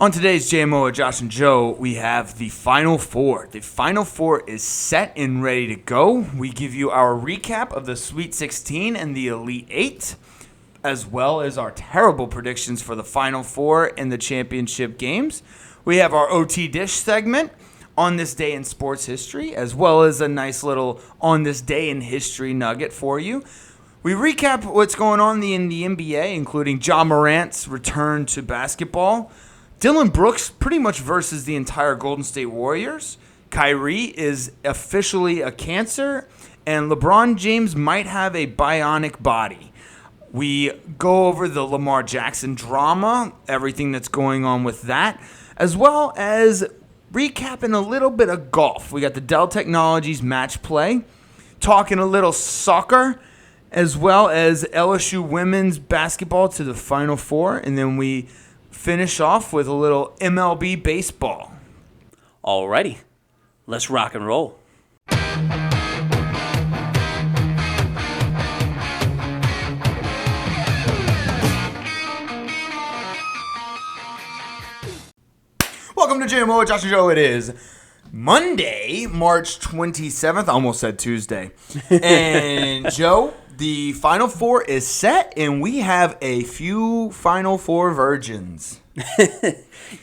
On today's JMO with Josh and Joe, we have the Final Four. The Final Four is set and ready to go. We give you our recap of the Sweet 16 and the Elite Eight, as well as our terrible predictions for the Final Four and the championship games. We have our OTDISH segment, On This Day in Sports History, as well as a nice little On This Day in History nugget for you. We recap what's going on in the NBA, including Ja Morant's return to basketball. Dylan Brooks pretty much versus the entire Golden State Warriors. Kyrie is officially a cancer, and LeBron James might have a bionic body. We go over the Lamar Jackson drama, everything that's going on with that, as well as recapping a little bit of golf. We got the Dell Technologies match play, talking a little soccer, as well as LSU women's basketball to the Final Four, and then we finish off with a little MLB baseball. Alrighty, let's rock and roll. Welcome to JMO with Josh and Joe. It is Monday, March 27th. I almost said Tuesday. And Joe, the Final Four is set, and we have a few Final Four virgins.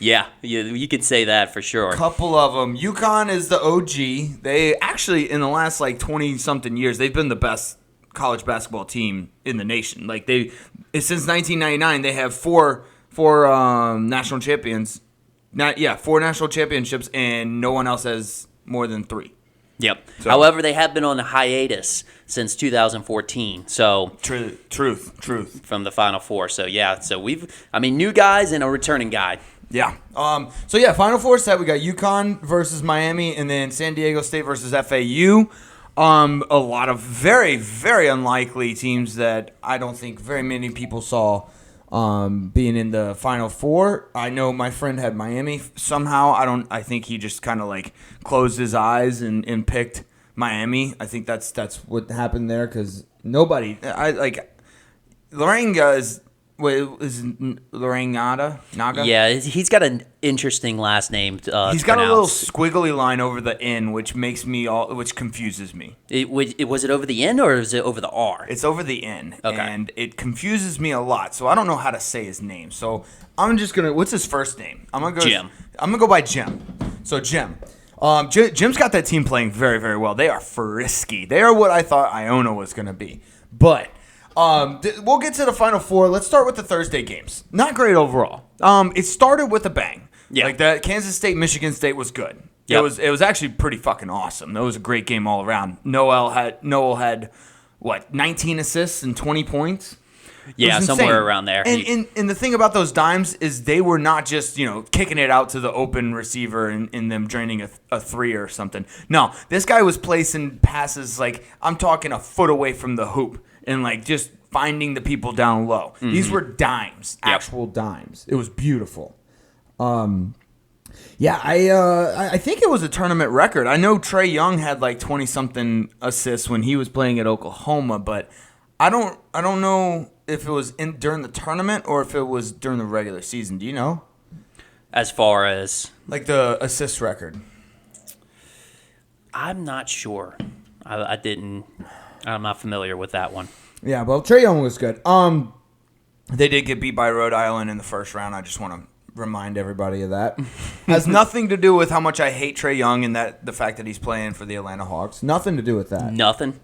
Yeah, you could say that for sure. A couple of them. UConn is the OG. They actually, in the last 20-something years, they've been the best college basketball team in the nation. Since 1999, they have four national champions. Four national championships, and no one else has more than three. Yep. So, however, they have been on a hiatus since 2014. So truth from the Final Four. So new guys and a returning guy. Yeah. Final Four set. We got UConn versus Miami, and then San Diego State versus FAU. A lot of very, very unlikely teams that I don't think very many people saw being in the Final Four. I know my friend had Miami somehow. I think he just kind of closed his eyes and picked Miami. I think that's what happened there because nobody. Loranga is Loranga Naga? Yeah, he's got an interesting last name. He's got a little squiggly line over the N, which confuses me. Was it over the N or is it over the R? It's over the N, okay. And it confuses me a lot. So I don't know how to say his name. So I'm just gonna. What's his first name? Jim. I'm gonna go by Jim. So Jim. Jim's got that team playing very, very well. They are frisky. They are what I thought Iona was gonna be, but. We'll get to the Final Four. Let's start with the Thursday games. Not great overall. It started with a bang. Yeah. That Kansas State, Michigan State was good. Yep. It was actually pretty fucking awesome. That was a great game all around. Noel had 19 assists and 20 points? Yeah, somewhere around there. And the thing about those dimes is they were not just, kicking it out to the open receiver and them draining a three or something. No, this guy was placing passes I'm talking a foot away from the hoop. And just finding the people down low. Mm-hmm. These were dimes, actual dimes. It was beautiful. I think it was a tournament record. I know Trae Young had 20-something assists when he was playing at Oklahoma, but I don't know if it was during the tournament or if it was during the regular season. Do you know? As far as the assist record, I'm not sure. I'm not familiar with that one. Yeah, well, Trae Young was good. They did get beat by Rhode Island in the first round. I just want to remind everybody of that. Has nothing to do with how much I hate Trae Young and the fact that he's playing for the Atlanta Hawks. Nothing to do with that. Nothing.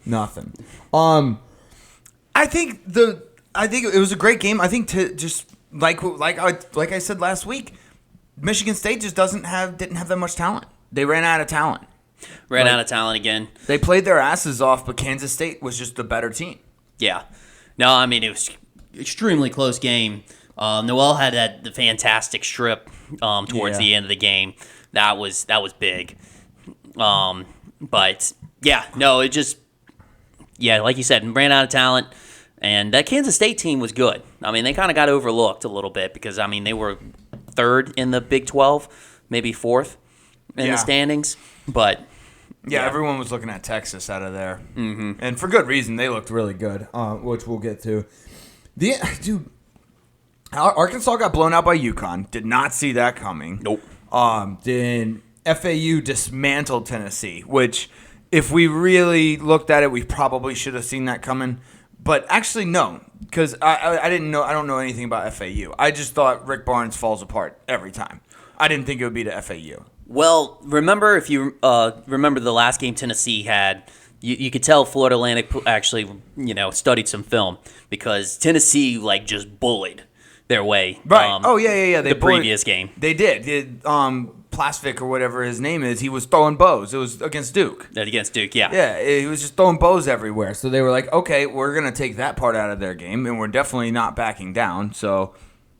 I think it was a great game. I think to just like I said last week, Michigan State just didn't have that much talent. They ran out of talent. Out of talent again. They played their asses off, but Kansas State was just the better team. Yeah. No, I mean, it was extremely close game. Noel had the fantastic strip towards the end of the game. That was big. But, yeah, no, it just, like you said, ran out of talent. And that Kansas State team was good. I mean, they kind of got overlooked a little bit because, they were third in the Big 12, maybe fourth in the standings. But yeah, everyone was looking at Texas out of there, and for good reason. They looked really good, which we'll get to. Arkansas got blown out by UConn. Did not see that coming. Nope. Then FAU dismantled Tennessee, which if we really looked at it, we probably should have seen that coming. But actually, no, because I didn't know. I don't know anything about FAU. I just thought Rick Barnes falls apart every time. I didn't think it would be to FAU. Well, remember if you remember the last game Tennessee had, you could tell Florida Atlantic actually studied some film because Tennessee just bullied their way. Right. Yeah. The previous game they did. Plastic or whatever his name is, he was throwing bows. It was against Duke. Against Duke, yeah. Yeah, he was just throwing bows everywhere. So they were like, okay, we're going to take that part out of their game, and we're definitely not backing down. So,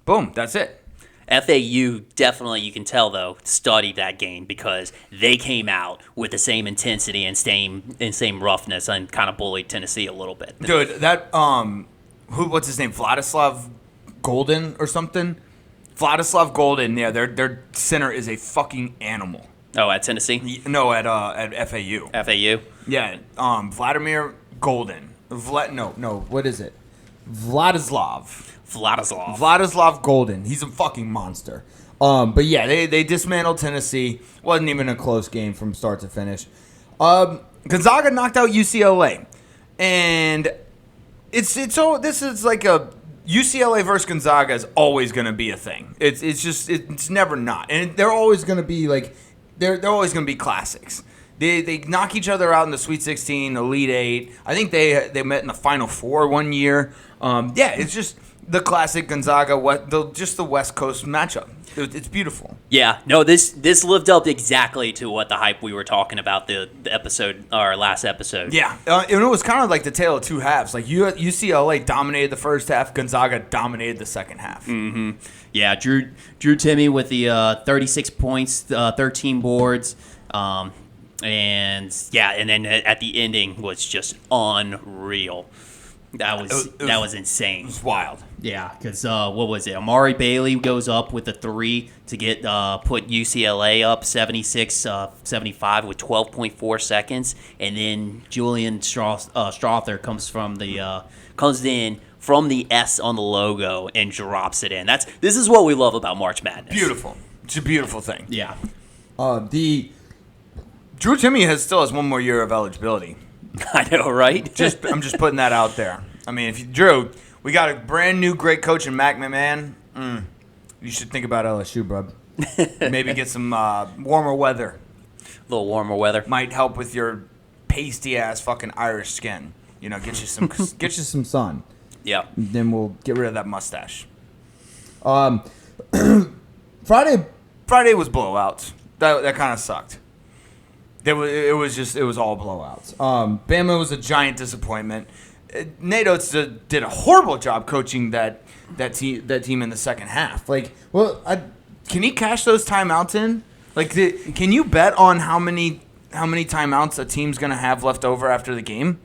boom, that's it. FAU definitely, you can tell, though, studied that game because they came out with the same intensity and same roughness and kind of bullied Tennessee a little bit. Dude, that, what's his name, Vladislav Golden or something? Vladislav Golden, yeah, their center is a fucking animal. Oh, at Tennessee? No, at FAU. FAU? Yeah, Vladimir Golden. What is it? Vladislav Golden. He's a fucking monster. But yeah, they dismantled Tennessee. Wasn't even a close game from start to finish. Gonzaga knocked out UCLA, and this is like a UCLA versus Gonzaga is always going to be a thing. It's never not, and they're always going to be they're always going to be classics. They knock each other out in the Sweet 16, Elite 8. I think they met in the Final Four one year. It's just the classic Gonzaga, the West Coast matchup. It's beautiful. Yeah, no, this lived up exactly to what the hype we were talking about the episode, our last episode. Yeah, and it was kind of like the tale of two halves. Like UCLA dominated the first half, Gonzaga dominated the second half. Mm-hmm. Yeah, Drew Timme with the 36 points, 13 boards, and then at the ending was just unreal. That was insane. It was wild. Yeah, because what was it? Amari Bailey goes up with a 3 to get put UCLA up 76-75 with 12.4 seconds, and then Julian Strother comes in from the S on the logo and drops it in. This is what we love about March Madness. Beautiful. It's a beautiful thing. Yeah. The Drew Timme still has one more year of eligibility. I know, right? I'm just putting that out there. I mean, Drew, we got a brand new great coach in Mac McMahon. You should think about LSU, bro. Maybe get some warmer weather. A little warmer weather might help with your pasty ass fucking Irish skin. Get you some sun. Yeah. Then we'll get rid of that mustache. Friday was blowouts. That kind of sucked. It was all blowouts. Bama was a giant disappointment. Nate Oates did a horrible job coaching that team in the second half. Can he cash those timeouts in? Can you bet on how many timeouts a team's gonna have left over after the game?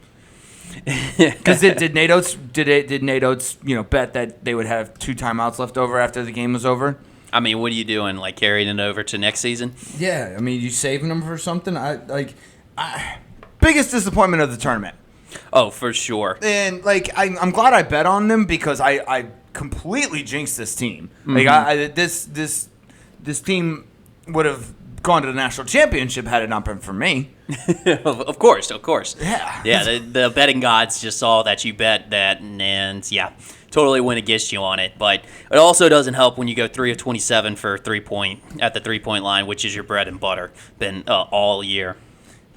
Because did Nate Oates bet that they would have 2 timeouts left over after the game was over? I mean, what are you doing? Carrying it over to next season? Yeah, I mean, you saving them for something? Biggest disappointment of the tournament. Oh, for sure. And I'm glad I bet on them because I completely jinxed this team. Mm-hmm. This team would have gone to the national championship had it not been for me. Of course. Yeah. Yeah, the betting gods just saw that you bet that, and yeah, totally went against you on it. But it also doesn't help when you go 3 of 27 for 3-point at the 3-point line, which is your bread and butter, been all year.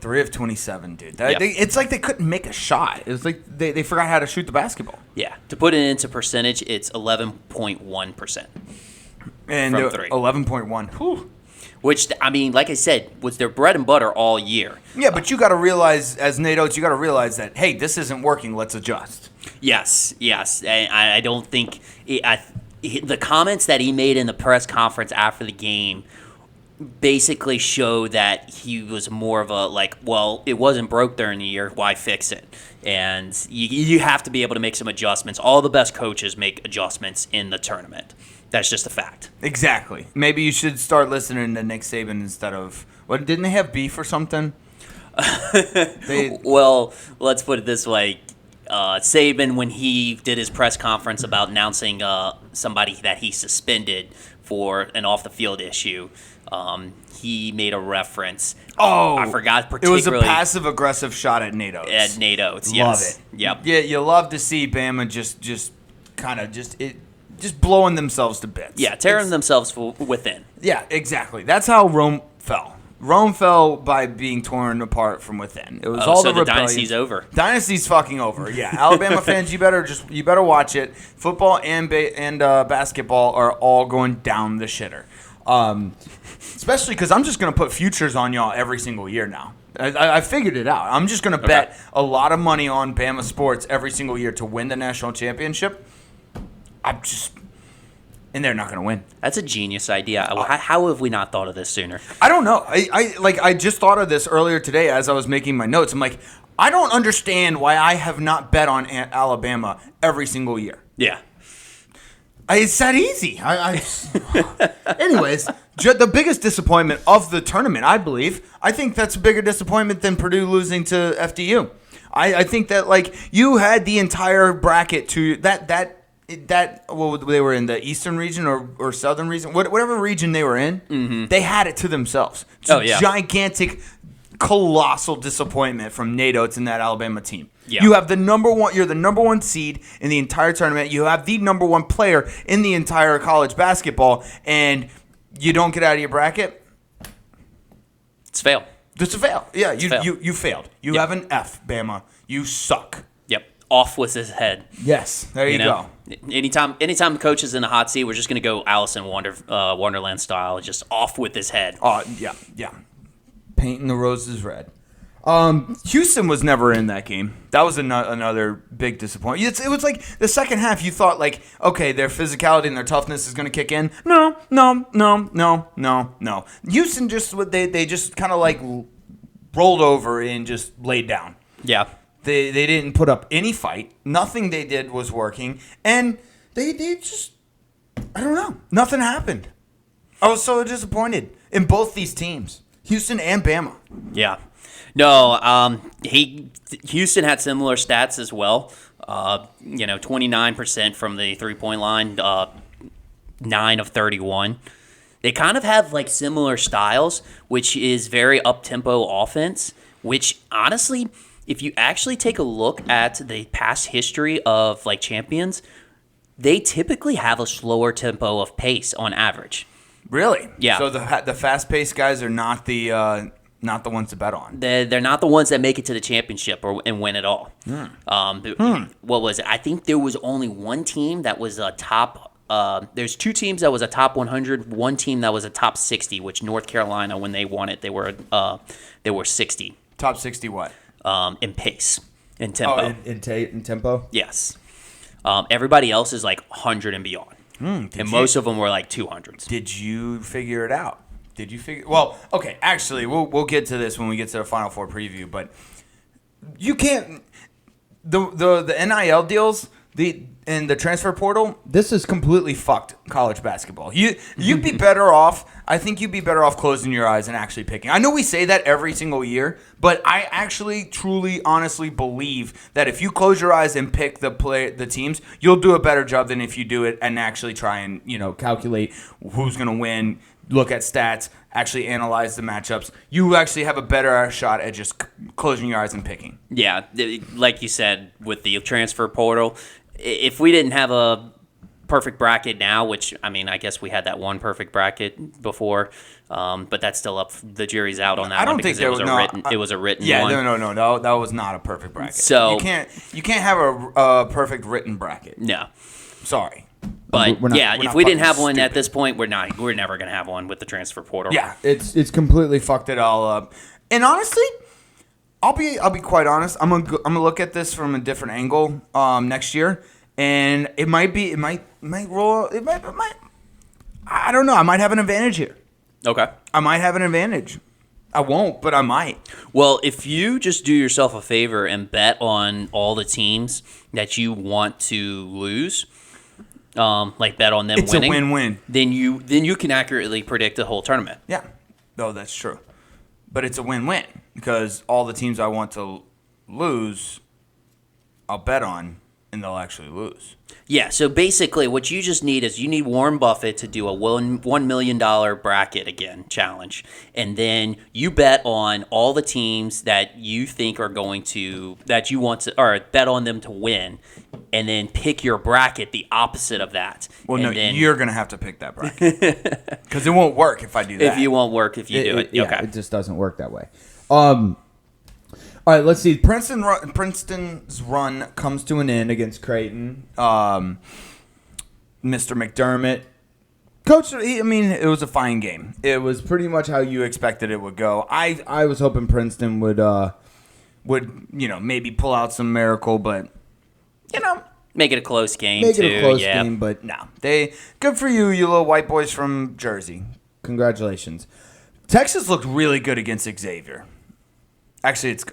3 of 27, dude. Yep. It's like they couldn't make a shot. It was like they forgot how to shoot the basketball. Yeah. To put it into percentage, it's 11.1%. And from 3. 11.1. Whew. Which, I mean, like I said, was their bread and butter all year. Yeah, but you got to realize, as Nate Oates, you got to realize that, hey, this isn't working. Let's adjust. Yes. I don't think the comments that he made in the press conference after the game basically show that he was more of a it wasn't broke during the year, why fix it? And you have to be able to make some adjustments. All the best coaches make adjustments in the tournament. That's just a fact. Exactly. Maybe you should start listening to Nick Saban instead of didn't they have beef or something? Well, let's put it this way. Saban, when he did his press conference about announcing somebody that he suspended for an off-the-field issue, he made a reference. Oh, I forgot it particularly. was a passive-aggressive shot at Nate Oates. At Nate Oates, Love yes. it. Yep. Yeah, you love to see Bama just blowing themselves to bits. Yeah, tearing themselves within. Yeah, exactly. That's how Rome fell. Rome fell by being torn apart from within. It was all so the rebellion. dynasty's over. Dynasty's fucking over. Yeah, Alabama fans, you better watch it. Football and basketball are all going down the shitter. Especially because I'm just gonna put futures on y'all every single year now. I figured it out. I'm just gonna bet a lot of money on Bama sports every single year to win the national championship. And they're not going to win. That's a genius idea. How have we not thought of this sooner? I don't know. I just thought of this earlier today as I was making my notes. I'm like, I don't understand why I have not bet on Alabama every single year. Yeah. It's that easy. Anyways, the biggest disappointment of the tournament, I believe, I think that's a bigger disappointment than Purdue losing to FDU. I think that, like, you had the entire bracket to that they were in the eastern region or southern region, whatever region they were in, they had it to themselves. It's gigantic, colossal disappointment from Nate Oates and that Alabama team. Yeah. You're the number one seed in the entire tournament. You have the number one player in the entire college basketball, and you don't get out of your bracket. It's a fail. It's a fail. Yeah, you failed. You have an F, Bama. You suck. Yep. Off with his head. Yes. There you go. Anytime the coach is in the hot seat, we're just going to go Alice in Wonderland style, just off with his head. Oh, yeah. Painting the roses red. Houston was never in that game. That was another big disappointment. It was like the second half, you thought, like, okay, their physicality and their toughness is going to kick in. No. Houston they just kind of like rolled over and just laid down. Yeah. They didn't put up any fight. Nothing they did was working. And they just, I don't know. Nothing happened. I was so disappointed in both these teams, Houston and Bama. Yeah. No, Houston had similar stats as well. 29% from the three-point line, 9 of 31. They kind of have like similar styles, which is very up-tempo offense, which honestly, if you actually take a look at the past history of like champions, they typically have a slower tempo of pace on average. Really? Yeah. So the fast-paced guys are not the ones to bet on. They're not the ones that make it to the championship and win it all. What was it? I think there was only one team that was a top. There's two teams that was a top 100. One team that was a top 60, which North Carolina, when they won it, they were 60. Top 60 what? In pace, in tempo. Oh, in tempo? Yes. Everybody else is like 100 and beyond. And most of them were like 200s. Did you figure it out? Well, okay, actually, we'll get to this when we get to the Final Four preview, but you can't the NIL deals, and the transfer portal, this is completely fucked college basketball. You'd be better off. I think you'd be better off closing your eyes and actually picking. I know we say that every single year, but I actually, truly, honestly believe that if you close your eyes and pick the teams, you'll do a better job than if you do it and actually try and calculate who's going to win, look at stats, actually analyze the matchups. You actually have a better shot at just closing your eyes and picking. Yeah, like you said, with the transfer portal, if we didn't have a perfect bracket now, which, I mean, I guess we had that one perfect bracket before, but that's still up. The jury's out on that. I don't one think it was a written yeah, one. No, that was not a perfect bracket. So you can't have a perfect written bracket. No. Sorry. But if we didn't have one at this point, we're never going to have one with the transfer portal. Yeah, it's completely fucked it all up. And honestly, I'll be quite honest. I'm gonna look at this from a different angle next year, and it might roll. I don't know. I might have an advantage here. Okay. I might have an advantage. I won't, but I might. Well, if you just do yourself a favor and bet on all the teams that you want to lose, like bet on them it's winning, a win-win. Then you can accurately predict the whole tournament. Yeah. No, that's true. But it's a win-win because all the teams I want to lose I'll bet on, and they'll actually lose. Yeah, so basically what you just need is you need Warren Buffett to do a $1 million bracket again challenge. And then you bet on all the teams that you think are going to, that you want to, or bet on them to win. And then pick your bracket the opposite of that. Well, and no, then, you're going to have to pick that bracket. Because it won't work if I do that. If you won't work if you do it. Yeah, Okay. it just doesn't work that way. All right, let's see. Princeton's run comes to an end against Creighton. Mr. McDermott. Coach, it was a fine game. It was pretty much how you expected it would go. I was hoping Princeton would maybe pull out some miracle, but, Make it a close game, make too. it a close yeah. game, but no. Good for you little white boys from Jersey. congratulations. Texas looked really good against Xavier. Actually, it's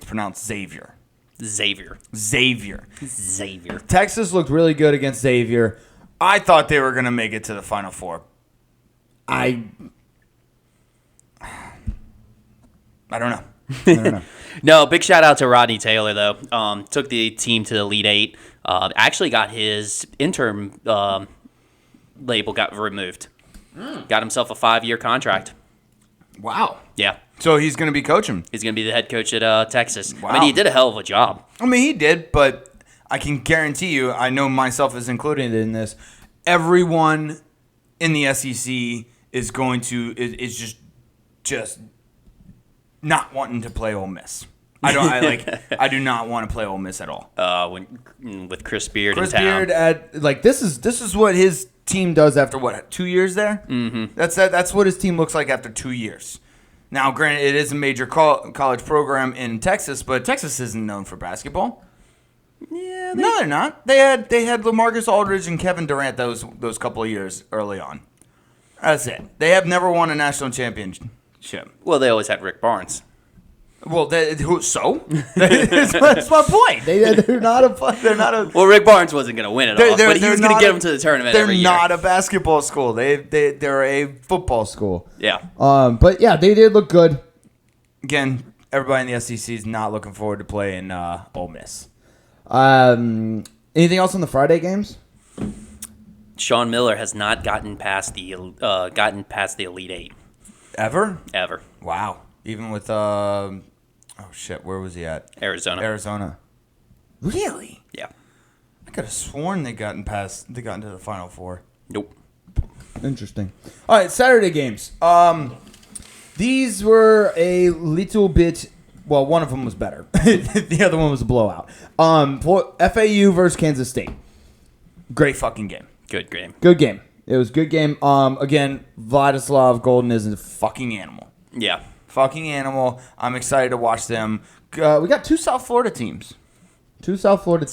pronounced Xavier. Xavier. Texas looked really good against Xavier. I thought they were going to make it to the Final Four. I don't know. don't know. No, big shout out to Rodney Taylor, though. Took the team to the Elite Eight. Actually got his interim label got removed. Got himself a 5-year contract. Wow. Yeah. So he's going to be coaching. He's going to be the head coach at Texas. Wow. I mean, he did a hell of a job. He did, but I can guarantee you, I know myself is included in this, everyone in the SEC is going to is just not wanting to play Ole Miss. I do not want to play Ole Miss at all. With Chris Beard Chris in town. Beard this is what his team does after 2 years there. Mm-hmm. That's what his team looks like after 2 years. Now, granted, it is a major college program in Texas, but Texas isn't known for basketball. Yeah, No, they're not. They had LaMarcus Aldridge and Kevin Durant those couple of years early on. That's it. They have never won a national championship. Well, they always had Rick Barnes. Well, so that's my point. They're not a. Well, Rick Barnes wasn't going to win it all, but he was going to get them to the tournament every year. They're not a basketball school. They're a football school. Yeah. But yeah, they did look good. Again, everybody in the SEC is not looking forward to playing Ole Miss. Anything else on the Friday games? Sean Miller has not gotten past the Elite Eight Ever? Wow. Even with where was he at? Arizona. Really? Yeah. I could have sworn they got into the Final Four. Nope. Interesting. All right, Saturday games. These were a little bit. Well, one of them was better. The other one was a blowout. For FAU versus Kansas State. Great fucking game. Good game. Good game. It was a good game. Again, Vladislav Golden is a Fucking animal. Yeah. Fucking animal. I'm excited to watch them. We got two South Florida teams. South Florida.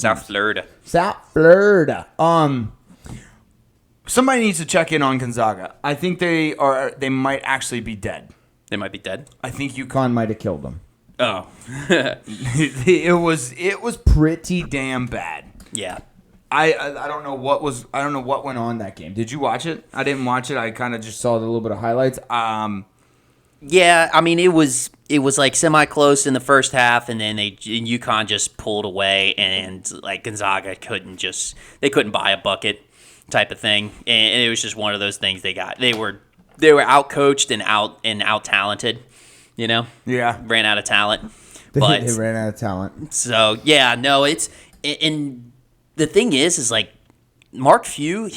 Somebody needs to check in on Gonzaga. I think they might actually be dead. They might be dead. I think UConn might have killed them. Oh. it was pretty damn bad. Yeah. I don't know what went on that game. Did you watch it? I didn't watch it. I kind of just saw a little bit of highlights. Yeah, I mean, it was like semi-close in the first half, and then UConn just pulled away, and like Gonzaga couldn't buy a bucket type of thing, and it was just one of those things they were out-coached and out talented, Yeah. ran out of talent. They But ran out of talent. so yeah, no, and the thing is like Mark Few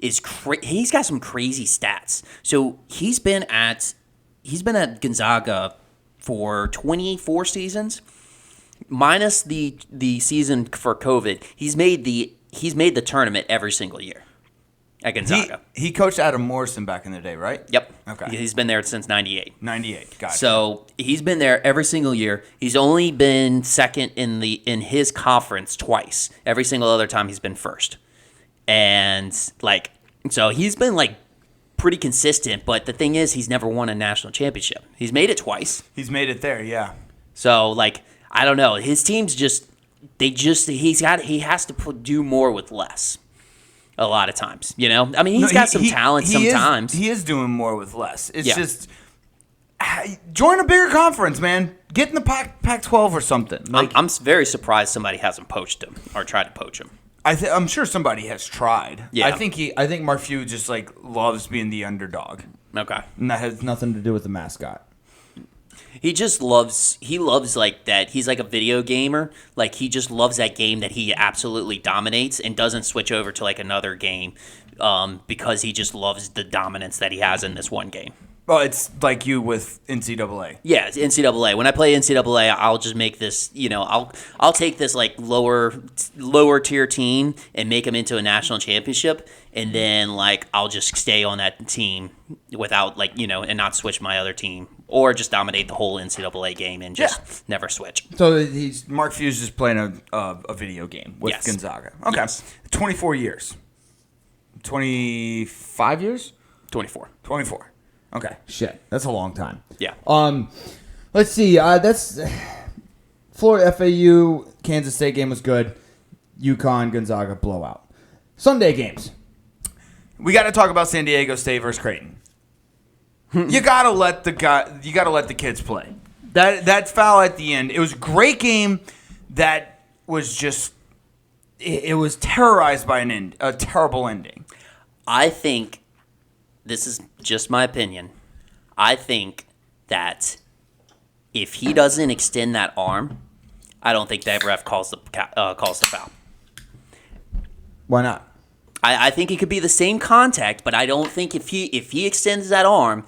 he's got some crazy stats. So he's been at Gonzaga for 24 seasons, minus the season for COVID. He's made the tournament every single year at Gonzaga. He coached Adam Morrison back in the day, right? Yep. Okay. He's been there since 98. 98. Gotcha. So he's been there every single year. He's only been second in his conference twice. Every single other time he's been first. And so he's been pretty consistent, but the thing is he's never won a national championship. He's made it twice. He's made it there, yeah. So I don't know. His teams he has to do more with less. A lot of times, I mean, he's got some talent sometimes. He is doing more with less. It's just join a bigger conference, man. Get in the Pac-12 or something. Like, I'm very surprised somebody hasn't poached him or tried to poach him. I'm sure somebody has tried. Yeah. I think Mark Few just like loves being the underdog. Okay. And that has nothing to do with the mascot. He loves like that. He's like a video gamer. Like he just loves that game that he absolutely dominates and doesn't switch over to like another game because he just loves the dominance that he has in this one game. Well, it's like you with NCAA. Yeah, it's NCAA. When I play NCAA, I'll just make this, I'll take this like lower tier team and make them into a national championship, and then like I'll just stay on that team without like and not switch my other team, or just dominate the whole NCAA game and just never switch. So Mark Few's just playing a video game with Yes. Gonzaga. Okay, Yes. 24 years, 25 years, 24. 24. Okay. Shit, that's a long time. Yeah. Let's see. That's Florida FAU Kansas State game was good. UConn Gonzaga blowout. Sunday games. We got to talk about San Diego State versus Creighton. You gotta let the kids play. That foul at the end. It was a great game. That was just. It was terrorized by a terrible ending. I think, this is just my opinion, I think that if he doesn't extend that arm, I don't think that ref calls the foul. Why not? I think it could be the same contact, but I don't think if he extends that arm,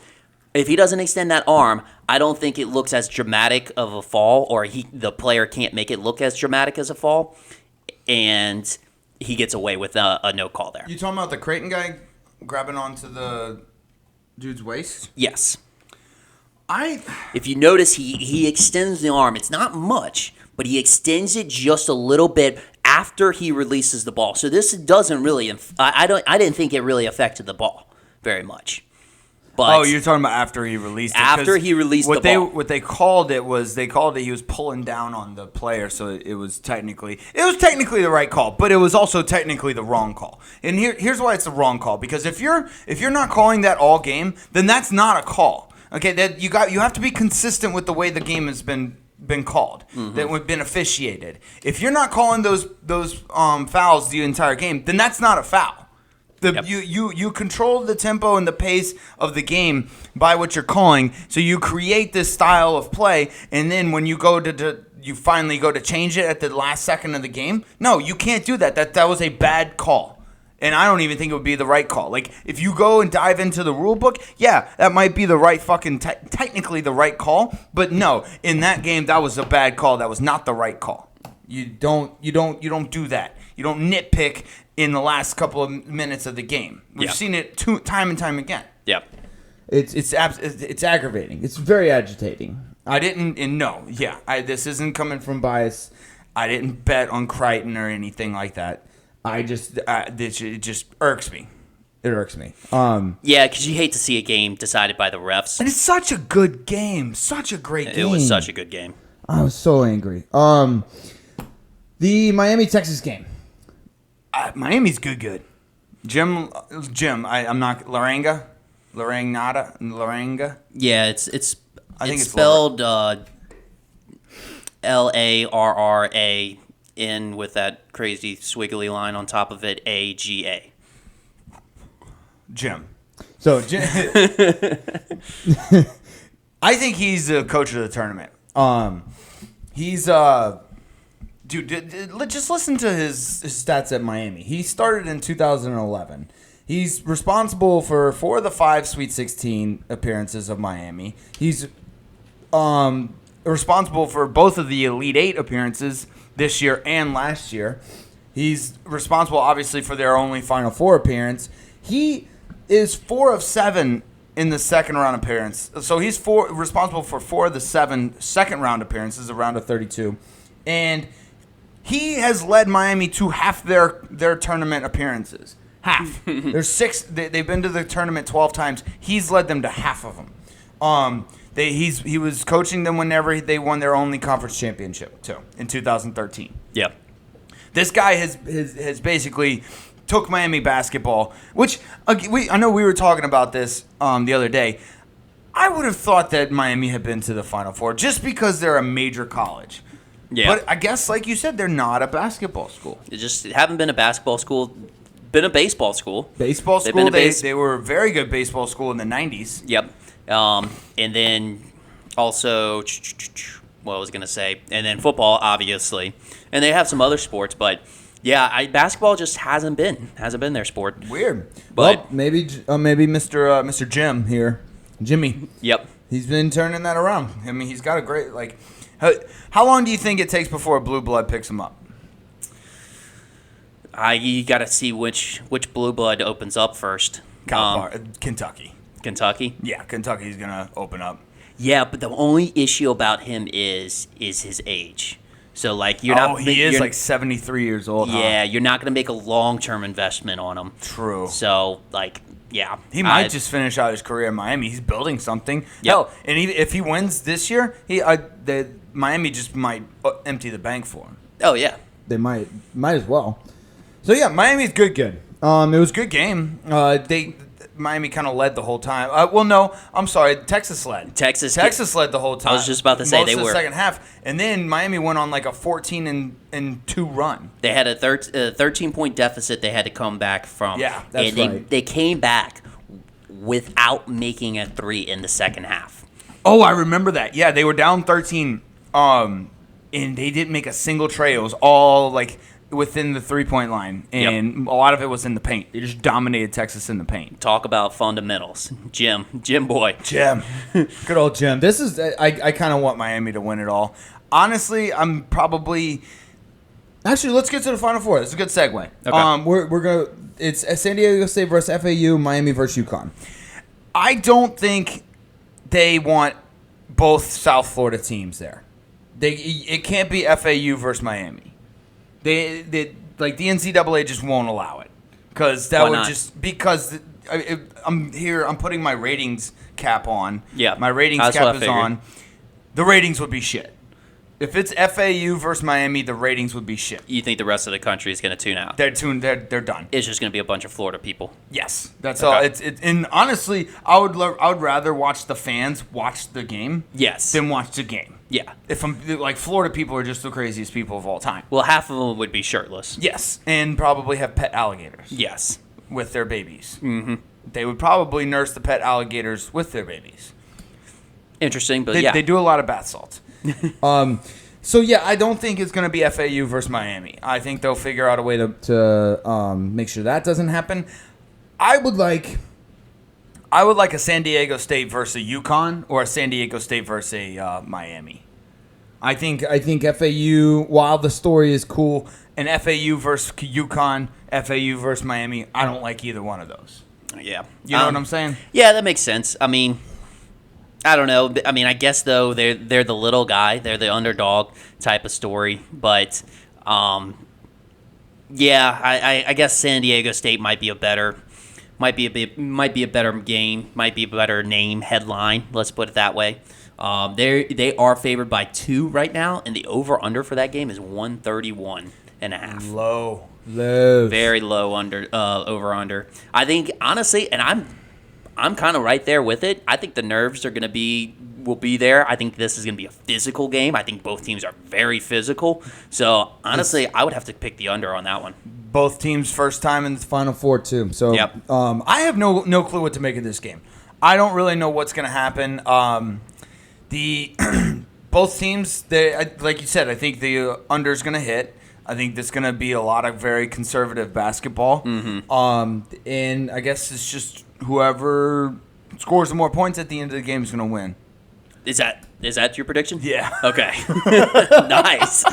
if he doesn't extend that arm, I don't think it looks as dramatic of a fall, or the player can't make it look as dramatic as a fall, and he gets away with a no call there. You talking about the Creighton guy grabbing onto the dude's waist? Yes. I If you notice, he extends the arm. It's not much, but he extends it just a little bit after he releases the ball. So this doesn't really. I didn't think it really affected the ball very much. But you're talking about after he released it. After 'cause he released the ball. What they called it he was pulling down on the player, so it was technically the right call, but it was also technically the wrong call. And here's why it's the wrong call, because if you're not calling that all game, then that's not a call. Okay, that you have to be consistent with the way the game has been called, that have been officiated. If you're not calling those fouls the entire game, then that's not a foul. Yep. You control the tempo and the pace of the game by what you're calling, so you create this style of play, and then when you you finally go to change it at the last second of the game, no, you can't do that. That was a bad call. And I don't even think it would be the right call. Like, if you go and dive into the rule book, yeah, that might be the right technically the right call. But no, in that game, that was a bad call. That was not the right call. You don't do that. You don't nitpick in the last couple of minutes of the game. We've seen it time and time again. Yep. It's aggravating. It's very agitating. This isn't coming from bias. I didn't bet on Crichton or anything like that. It just irks me. It irks me. Yeah, because you hate to see a game decided by the refs. And it's such a good game. Such a great game. It was such a good game. I was so angry. The Miami-Texas game. Miami's good. Jim, I'm not Laranga? Laranga? Yeah, it's I think it's spelled Larra in with that crazy swiggly line on top of it, AGA. Jim. So, Jim, I think he's the coach of the tournament. He's dude, just listen to his stats at Miami. He started in 2011. He's responsible for 4 of the 5 Sweet 16 appearances of Miami. He's responsible for both of the Elite 8 appearances this year and last year. He's responsible, obviously, for their only Final Four appearance. He is 4 of 7 in the second round appearance. So he's responsible for 4 of the 7 second round appearances, a round of 32. And he has led Miami to half their tournament appearances. Half. There's 6. They've been to the tournament 12 times. He's led them to half of them. He was coaching them whenever they won their only conference championship too in 2013. Yep. This guy has basically took Miami basketball, which I know we were talking about this the other day. I would have thought that Miami had been to the Final Four just because they're a major college. Yeah. But I guess, like you said, they're not a basketball school. They just haven't been a basketball school, been a baseball school. Baseball They've school, been they were a very good baseball school in the 90s. Yep. And then also, what I was going to say, and then football, obviously. And they have some other sports, but yeah, basketball just hasn't been their sport. Weird. But well, maybe Mr. Jim here, Jimmy. Yep. He's been turning that around. I mean, he's got a great, like, how long do you think it takes before a blue blood picks him up? You got to see which blue blood opens up first. Kentucky. Kentucky? Yeah, Kentucky's going to open up. Yeah, but the only issue about him is his age. So, like, you're not... Oh, he is, like, 73 years old, Yeah, huh? you're not going to make a long-term investment on him. True. So, like, yeah. He might just finish out his career in Miami. He's building something. Yep. Hell, and if he wins this year, Miami just might empty the bank for him. Oh, yeah. They might as well. So yeah, Miami's good. It was Good game. Miami kind of led the whole time. Well, no, I'm sorry. Texas led. Texas led the whole time. I was just about to say most they of the were. second half, and then Miami went on like a 14-2 run. They had a 13-point deficit they had to come back from. Yeah, that's and right. They came back without making a three in the second half. Oh, I remember that. Yeah, they were down 13, and they didn't make a single tray. It was all like within the 3-point line, and a lot of it was in the paint. They just dominated Texas in the paint. Talk about fundamentals. Jim boy. Jim. good old Jim. This is I kind of want Miami to win it all. Honestly, I'm probably. Actually, let's get to the Final Four. That's a good segue. Okay. We're gonna. It's San Diego State versus FAU, Miami versus UConn. I don't think they want both South Florida teams there. It can't be FAU versus Miami. They like the NCAA just won't allow it because that Why would not? just because I'm here. I'm putting my ratings cap on. Yeah, my ratings that's cap what I is figured. on. The ratings would be shit. If it's FAU versus Miami, the ratings would be shit. You think the rest of the country is going to tune out? They're done. It's just going to be a bunch of Florida people. Yes, that's Okay. all. And honestly, I would rather watch the fans watch the game. Yes. Than watch the game. Yeah. If I'm like Florida people are just the craziest people of all time. Well, half of them would be shirtless. Yes, and probably have pet alligators. Yes. With their babies. Mm-hmm. They would probably nurse the pet alligators with their babies. Interesting, but They, yeah. they do a lot of bath salts. So yeah, I don't think it's going to be FAU versus Miami. I think they'll figure out a way to make sure that doesn't happen. I would like a San Diego State versus a UConn or a San Diego State versus a Miami. I think FAU, while the story is cool, and FAU versus UConn, FAU versus Miami, I don't like either one of those. Yeah. You know what I'm saying? Yeah, that makes sense. I mean, I don't know. I mean, I guess, though, they're the little guy. They're the underdog type of story. But, yeah, I guess San Diego State might be a better game, might be a better name, headline. Let's put it that way. They are favored by 2 right now, and the over-under for that game is 131.5. Low. Very low over-under. I think, honestly, and I'm kind of right there with it. I think the nerves will be there. I think this is going to be a physical game. I think both teams are very physical. So, honestly, I would have to pick the under on that one. Both teams first time in the Final Four too. So Yep. I have no clue what to make of this game. I don't really know what's going to happen. Both teams, like you said, I think the under is going to hit. I think there's going to be a lot of very conservative basketball. Mm-hmm. And I guess it's just whoever scores the more points at the end of the game is going to win. Is that your prediction? Yeah. Okay. Nice.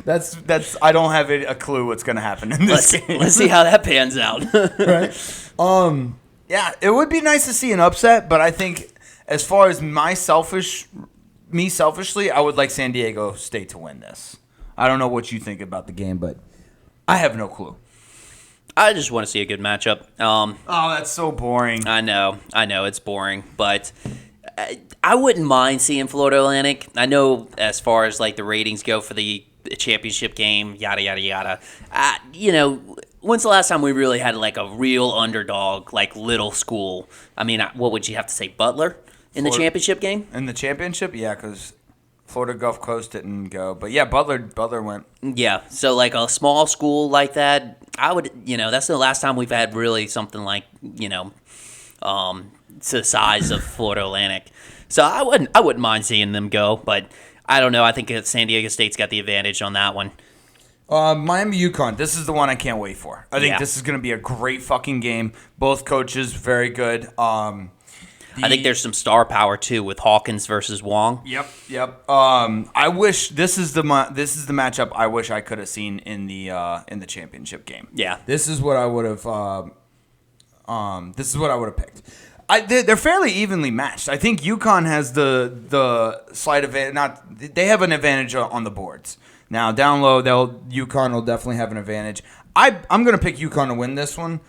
That's. I don't have a clue what's going to happen in this game. Let's see how that pans out. right. Yeah, it would be nice to see an upset, but I think as far as me selfishly, I would like San Diego State to win this. I don't know what you think about the game, but I have no clue. I just want to see a good matchup. Oh, that's so boring. I know, it's boring, but I wouldn't mind seeing Florida Atlantic. I know as far as like the ratings go for the championship game, yada yada yada. When's the last time we really had like a real underdog, like little school? I mean, what would you have to say, Butler? in the championship game. In the championship, yeah, because Florida Gulf Coast didn't go. But yeah, Butler went. Yeah, so like a small school like that, I would, that's the last time we've had really something like, to the size of Florida Atlantic. So I wouldn't mind seeing them go, but I don't know. I think San Diego State's got the advantage on that one. Miami UConn. This is the one I can't wait for. I think this is going to be a great fucking game. Both coaches very good. I think there's some star power too with Hawkins versus Wong. Yep. I wish this is the matchup I wish I could have seen in the championship game. Yeah. This is what I would have. Picked. They're fairly evenly matched. I think UConn has the slight advantage. They have an advantage on the boards. Now down low, UConn will definitely have an advantage. I'm gonna pick UConn to win this one.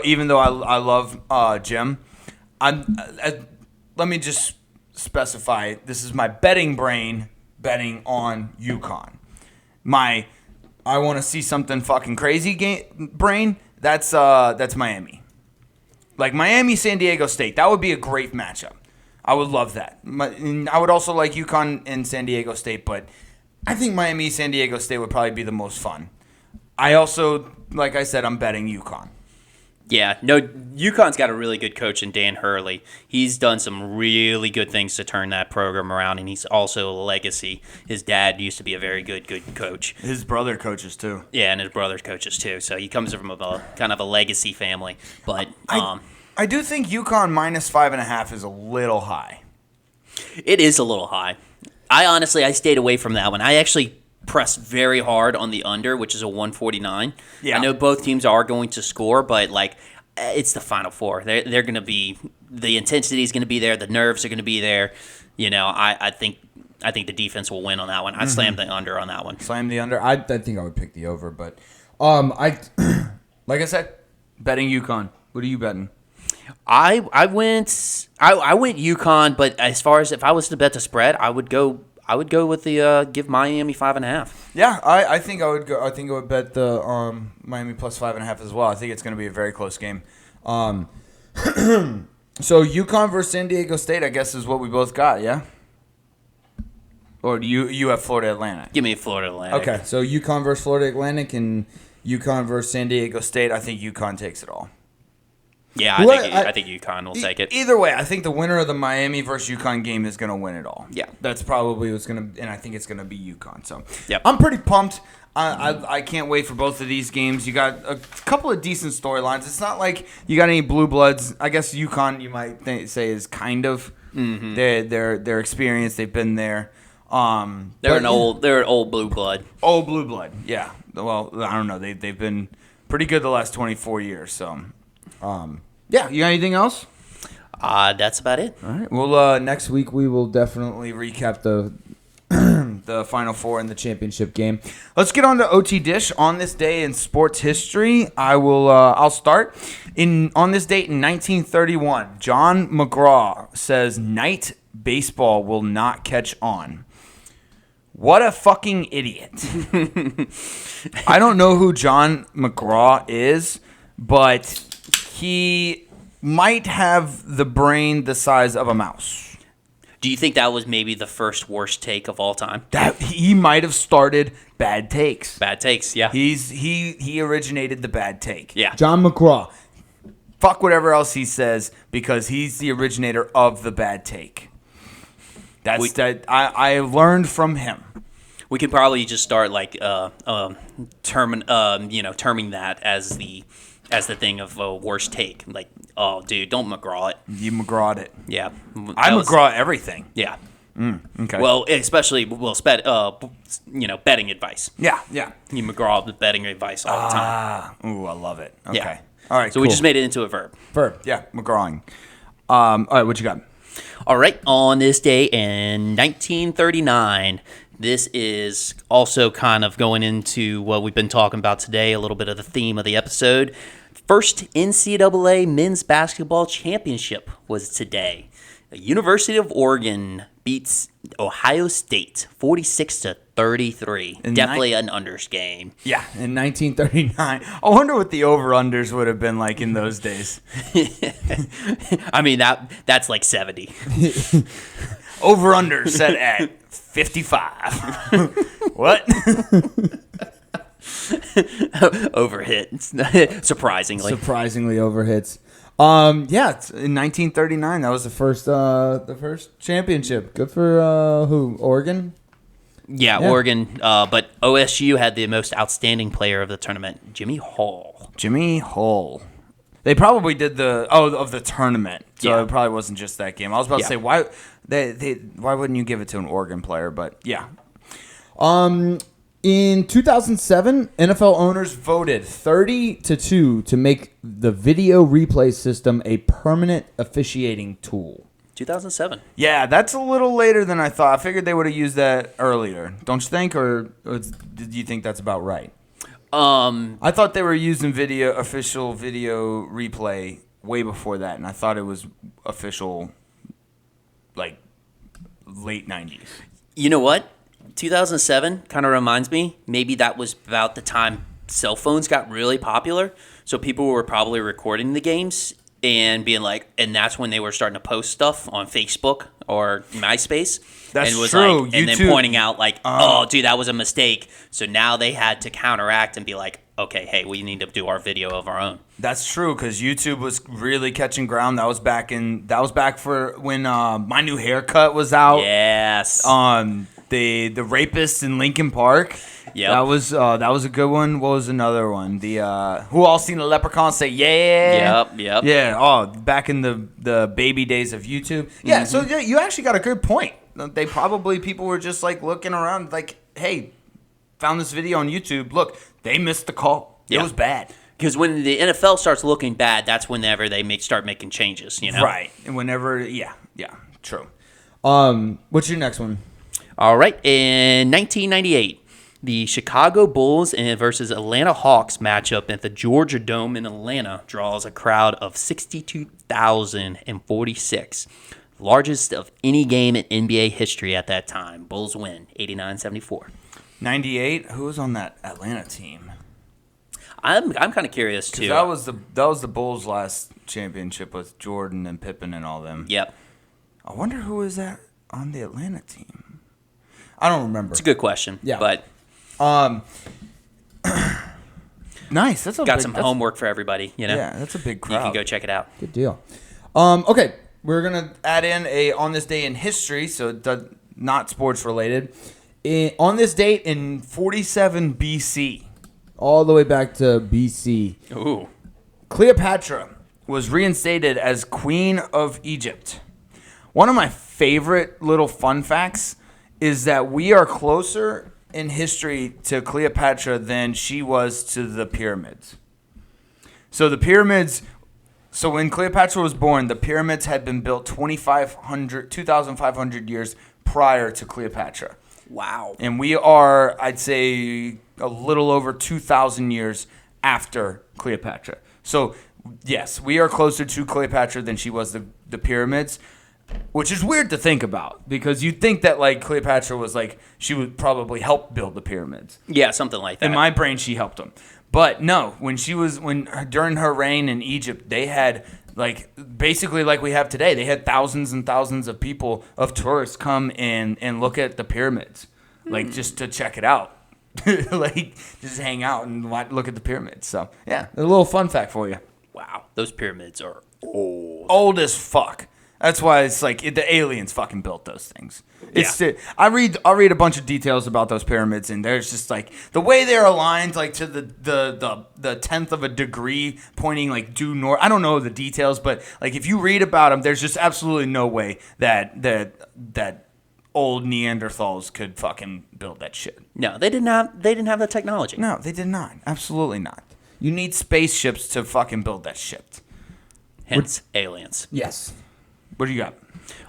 Even though I love Jim, let me just specify. This is my betting brain betting on UConn. I want to see something fucking crazy brain. That's Miami. Like Miami, San Diego State. That would be a great matchup. I would love that. I would also like UConn and San Diego State, but I think Miami, San Diego State would probably be the most fun. I also, like I said, I'm betting UConn. Yeah, no, UConn's got a really good coach in Dan Hurley. He's done some really good things to turn that program around, and he's also a legacy. His dad used to be a very good coach. His brother coaches too. Yeah, and his brother coaches too. So he comes from a kind of a legacy family. But I do think UConn minus 5.5 is a little high. It is a little high. I stayed away from that one. I actually pressed very hard on the under, which is a 149. Yeah. I know both teams are going to score, but it's the Final Four. They're going to be, the intensity is going to be there, the nerves are going to be there. I think the defense will win on that one. I'd slam the under on that one. Slam the under. I think I would pick the over, but like I said, betting UConn. What are you betting? I went UConn, but as far as if I was to bet the spread, I would go with the give Miami 5.5. Yeah, I think I would go. I think I would bet the Miami plus 5.5 as well. I think it's going to be a very close game. So UConn versus San Diego State, I guess, is what we both got. Yeah. Or do you have Florida Atlantic? Give me Florida Atlantic. Okay, so UConn versus Florida Atlantic and UConn versus San Diego State. I think UConn takes it all. Yeah, I think UConn will take it. Either way, I think the winner of the Miami versus UConn game is going to win it all. Yeah. That's probably what's going to – and I think it's going to be UConn. So yep. I'm pretty pumped. I can't wait for both of these games. You got a couple of decent storylines. It's not like you got any blue bloods. I guess UConn you might say is kind of they're experienced. They've been there. They're an old blue blood. Old blue blood, yeah. Well, I don't know. They've been pretty good the last 24 years. So, yeah. You got anything else? That's about it. All right. Well, next week we will definitely recap the the Final Four in the championship game. Let's get on to OTDISH on this day in sports history. I'll start. On this date in 1931, John McGraw says night baseball will not catch on. What a fucking idiot. I don't know who John McGraw is, but he might have the brain the size of a mouse. Do you think that was maybe the first worst take of all time? That he might have started bad takes. Bad takes, yeah. He originated the bad take. Yeah. John McGraw. Fuck whatever else he says because he's the originator of the bad take. I learned from him. We could probably just start terming that as the thing of worst take. Like, oh, dude, don't McGraw it. You McGrawed it. Yeah, McGraw everything. Yeah. Okay. Well, especially betting advice. Yeah. You McGraw the betting advice all the time. Ooh, I love it. Okay. Yeah. All right. So we just made it into a verb. Yeah, McGrawing. All right, what you got? All right, on this day in 1939, This is also kind of going into what we've been talking about today, a little bit of the theme of the episode. First NCAA men's basketball championship was today. The University of Oregon beats Ohio State 46-33. Definitely an unders game. Yeah, in 1939. I wonder what the over-unders would have been like in those days. I mean, that's like 70. Over-under set at 55. What? Overhit. Surprisingly. Surprisingly overhits. Yeah, it's in 1939. That was the first championship. Good for who? Oregon. Yeah, Oregon. But OSU had the most outstanding player of the tournament, Jimmy Hall. Jimmy Hall. They probably did of the tournament, so it probably wasn't just that game. I was about to say why wouldn't you give it to an Oregon player? But yeah. In 2007, NFL owners voted 30-2 to make the video replay system a permanent officiating tool. 2007. Yeah, that's a little later than I thought. I figured they would have used that earlier. Don't you think, or did you think that's about right? I thought they were using official video replay way before that, and I thought it was official, like, late 90s. You know what? 2007 kind of reminds me, maybe that was about the time cell phones got really popular, so people were probably recording the games and being like, and that's when they were starting to post stuff on Facebook or MySpace. That's and was true. Like, and then pointing out like, oh, dude, that was a mistake. So now they had to counteract and be like, okay, hey, we need to do our video of our own. That's true, because YouTube was really catching ground. That was back for when My New Haircut was out. Yes. The Rapist in Lincoln Park. Yep. That was a good one. What was another one? The Who All Seen a Leprechaun Say Yeah. Yep. Yeah. Oh, back in the baby days of YouTube. Yeah. So you actually got a good point. People were just like looking around, like, hey, found this video on YouTube. Look, they missed the call. It was bad. Because when the NFL starts looking bad, that's whenever they start making changes. You know. Right. And whenever, yeah, true. What's your next one? All right. In 1998, the Chicago Bulls versus Atlanta Hawks matchup at the Georgia Dome in Atlanta draws a crowd of 62,046, largest of any game in NBA history at that time. Bulls win 89-74. 98. Who was on that Atlanta team? I'm kind of curious too. That was the Bulls' last championship with Jordan and Pippen and all them. Yep. I wonder who was that on the Atlanta team. I don't remember. It's a good question. Yeah. But nice. That's some homework for everybody. You know. Yeah, that's a big crowd. You can go check it out. Good deal. Okay, We're gonna add in a on this day in history, so not sports related. On this date in 47 BC, all the way back to BC. Ooh. Cleopatra was reinstated as Queen of Egypt. One of my favorite little fun facts is that we are closer in history to Cleopatra than she was to the pyramids. So when Cleopatra was born, the pyramids had been built 2,500 years prior to Cleopatra. Wow. And we are, I'd say, a little over 2,000 years after Cleopatra. So, yes, we are closer to Cleopatra than she was the pyramids, which is weird to think about because you'd think that, like, Cleopatra was, like, she would probably help build the pyramids. Yeah, something like that. In my brain, she helped them. But no, during her reign in Egypt, they had, like, basically like we have today, they had thousands and thousands of people, of tourists come and look at the pyramids, like, just to check it out. Like, just hang out and look at the pyramids. So, yeah, a little fun fact for you. Wow, those pyramids are old. Old as fuck. That's why it's like the aliens fucking built those things. I read a bunch of details about those pyramids, and there's just like the way they're aligned, like to the tenth of a degree, pointing like due north. I don't know the details, but like if you read about them, there's just absolutely no way that old Neanderthals could fucking build that shit. No, they didn't have the technology. No, they did not. Absolutely not. You need spaceships to fucking build that shit. Hence aliens. Yes. What do you got?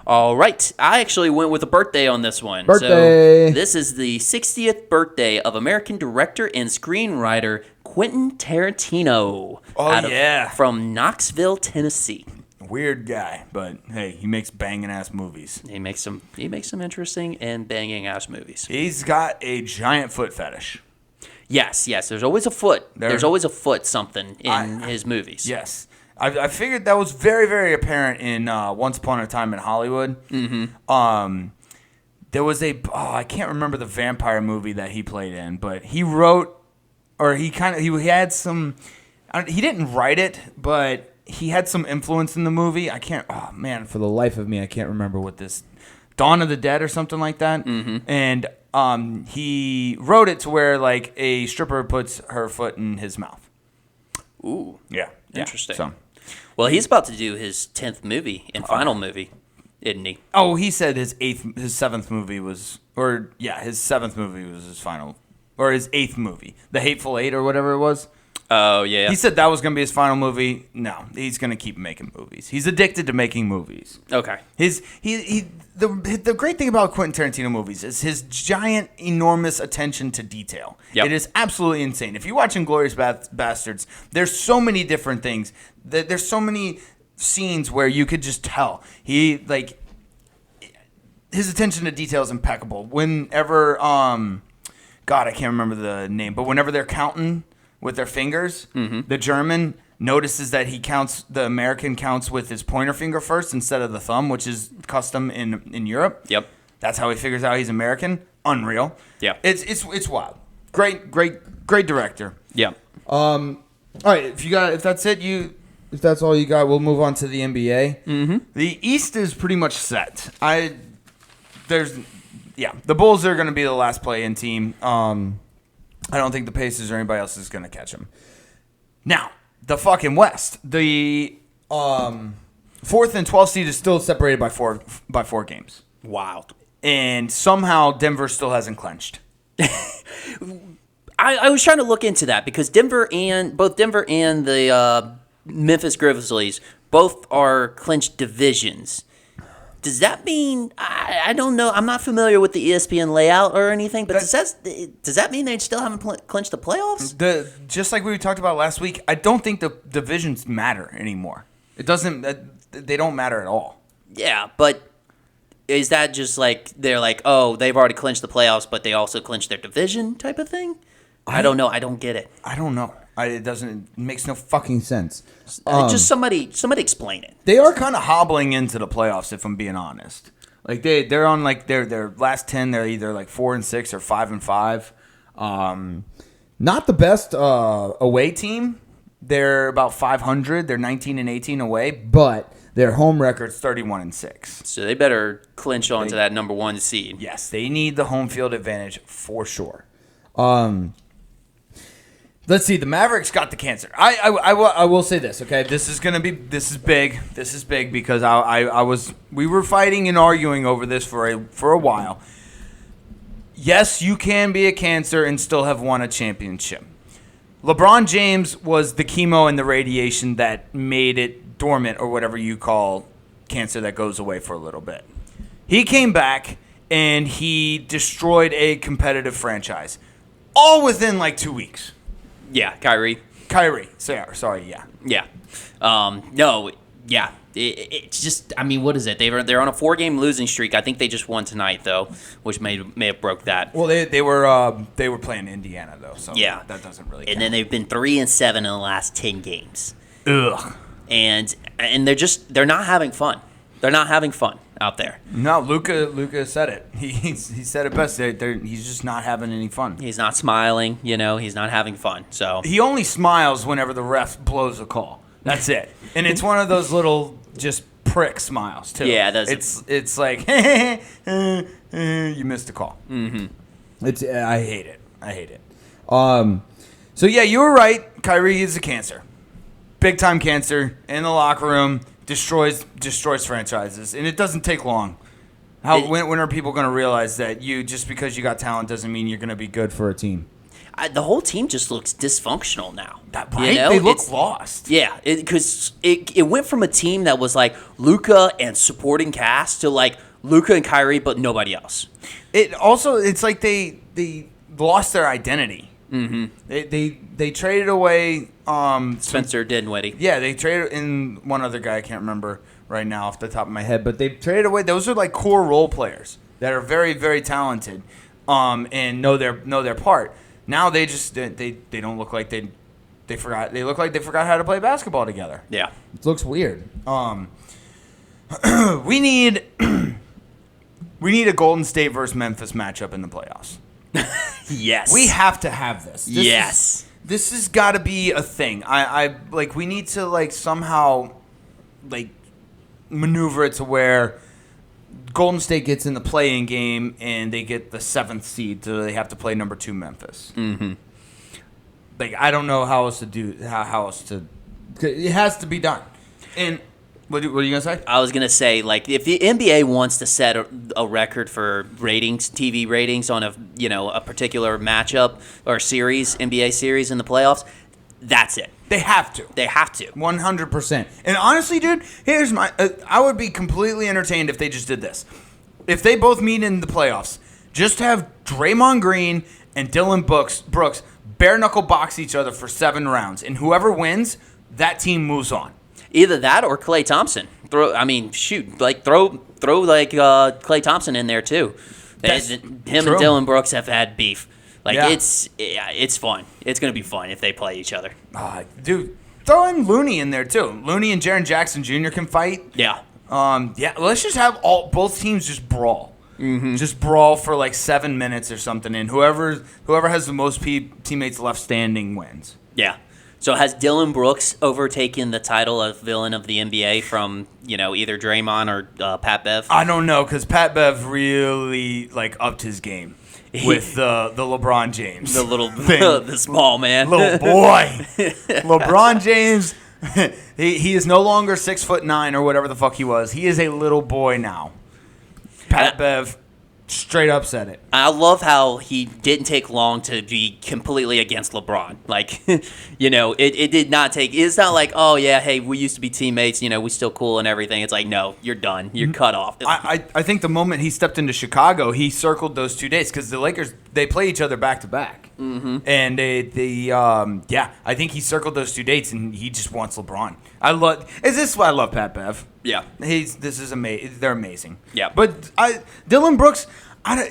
All right. I actually went with a birthday on this one. Birthday. So this is the 60th birthday of American director and screenwriter Quentin Tarantino. Oh, From Knoxville, Tennessee. Weird guy, but hey, he makes banging ass movies. He makes some interesting and banging ass movies. He's got a giant foot fetish. Yes. There's always a foot. There's always a foot something in his movies. Yes. I figured that was very, very apparent in Once Upon a Time in Hollywood. Mm-hmm. There was I can't remember the vampire movie that he played in, but he wrote, or he had some, he didn't write it, but he had some influence in the movie. For the life of me, I can't remember what this, Dawn of the Dead or something like that. Mm-hmm. And he wrote it to where like a stripper puts her foot in his mouth. Ooh. Yeah. Interesting. So. Well, he's about to do his 10th movie and final movie, isn't he? Oh, he said his seventh movie was his final, or his 8th movie, The Hateful Eight or whatever it was. Oh, yeah. He said that was going to be his final movie. No, he's going to keep making movies. He's addicted to making movies. Okay. The great thing about Quentin Tarantino movies is his giant, enormous attention to detail. Yep. It is absolutely insane. If you watch Inglourious Bastards, there's so many different things. There's so many scenes where you could just tell. His attention to detail is impeccable. Whenever, God, I can't remember the name, but whenever they're counting with their fingers, the German notices that the American counts with his pointer finger first instead of the thumb, which is custom in Europe. Yep. That's how he figures out he's American. Unreal. Yeah. It's wild. Great director. Yeah. All right, if that's all you got, we'll move on to the NBA. Mm-hmm. The East is pretty much set. The Bulls are going to be the last play-in team. I don't think the Pacers or anybody else is going to catch them. Now, the fucking West, the 4th and 12th seed is still separated by four games. Wild. And somehow Denver still hasn't clinched. I was trying to look into that because both Denver and the Memphis Grizzlies both are clinched divisions. Does that mean I don't know? I'm not familiar with the ESPN layout or anything, but does that mean they still haven't clinched the playoffs? Just like we talked about last week, I don't think the divisions matter anymore. It doesn't. They don't matter at all. Yeah, but is that just like they're like, oh, they've already clinched the playoffs, but they also clinched their division type of thing? I don't know. I don't get it. I don't know. It makes no Fucking sense. Just somebody explain it. They are kind of hobbling into the playoffs, if I'm being honest. Like they're on like their last 10. They're either like 4-6 or 5-5. Not the best, Away team, they're about 500. They're 19-18 away, but their home record's 31-6. So they better clinch on to that number 1 seed. Yes, they need the home field advantage for sure. Let's see. The Mavericks got the cancer. I will say this. Okay, this is big. This is big because we were fighting and arguing over this for a while. Yes, you can be a cancer and still have won a championship. LeBron James was the chemo and the radiation that made it dormant, or whatever you call cancer that goes away for a little bit. He came back and he destroyed a competitive franchise, all within like 2 weeks. Yeah, Kyrie. Sorry, yeah. Yeah. No, yeah. It's just, I mean, what is it? They're on a 4-game losing streak. I think they just won tonight, though, which may have broke that. Well, they were playing Indiana, though, so yeah, that doesn't really count. And then they've been 3-7 in the last 10 games. Ugh. And they're not having fun. They're not having fun out there. No, Luka said it. He said it best. He's just not having any fun. He's not smiling. He's not having fun. So he only smiles whenever the ref blows a call. That's it. And it's one of those little just prick smiles too. Yeah, it's like you missed a call. Mm-hmm. I hate it. So yeah, you were right. Kyrie is a cancer, big time cancer in the locker room. Destroys franchises, and it doesn't take long. When are people going to realize that just because you got talent doesn't mean you're going to be good for a team? the whole team just looks dysfunctional now. Right? They look lost. Yeah, because it went from a team that was like Luka and supporting cast to like Luka and Kyrie, but nobody else. It's like they lost their identity. Mm-hmm. They traded away Spencer Dinwiddie. Yeah, they traded in one other guy I can't remember right now off the top of my head, but they traded away. Those are like core role players that are very, very talented, and know their part. Now they just they don't look like they forgot. They look like they forgot how to play basketball together. Yeah, It looks weird. We need a Golden State versus Memphis matchup in the playoffs. yes, We have to have this. This has got to be a thing. I like. We need to like somehow like maneuver it to where Golden State gets in the play-in game and they get the 7th seed, so they have to play number 2 Memphis. Mm-hmm. Like I don't know how else to do. How else to? It has to be done. And what are you gonna say? I was gonna say, like, if the NBA wants to set a record for ratings, TV ratings on a particular matchup or series, NBA series in the playoffs, that's it. They have to. 100%. And honestly, dude, here's my. I would be completely entertained if they just did this. If they both meet in the playoffs, just have Draymond Green and Dylan Brooks bare knuckle box each other for 7 rounds, and whoever wins, that team moves on. Either that or Klay Thompson. Throw like Klay Thompson in there too. Him true. and Dylan Brooks have had beef. Like Yeah. it's fun. It's gonna be fun if they play each other. Dude, throw in Looney in there too. Looney and Jaren Jackson Jr. can fight. Yeah. Let's just have both teams just brawl. Mm-hmm. Just brawl for like 7 minutes or something, and whoever has the most teammates left standing wins. Yeah. So has Dylan Brooks overtaken the title of villain of the NBA from either Draymond or Pat Bev? I don't know, because Pat Bev really like upped his game with the LeBron James, The little thing. the small man, Little boy. LeBron James. He is no longer 6'9" or whatever the fuck he was. He is a little boy now. Pat Bev straight up said it. I love how he didn't take long to be completely against LeBron. Like, it did not take. It's not like, oh yeah, hey, we used to be teammates. We still cool and everything. It's like, no, you're done. You're cut off. I think the moment he stepped into Chicago, he circled those 2 days because the Lakers, they play each other back to back. Mm-hmm. And I think he circled those 2 dates and he just wants LeBron. Is this why I love Pat Bev? Yeah. This is amazing. They're amazing. Yeah. But Dylan Brooks,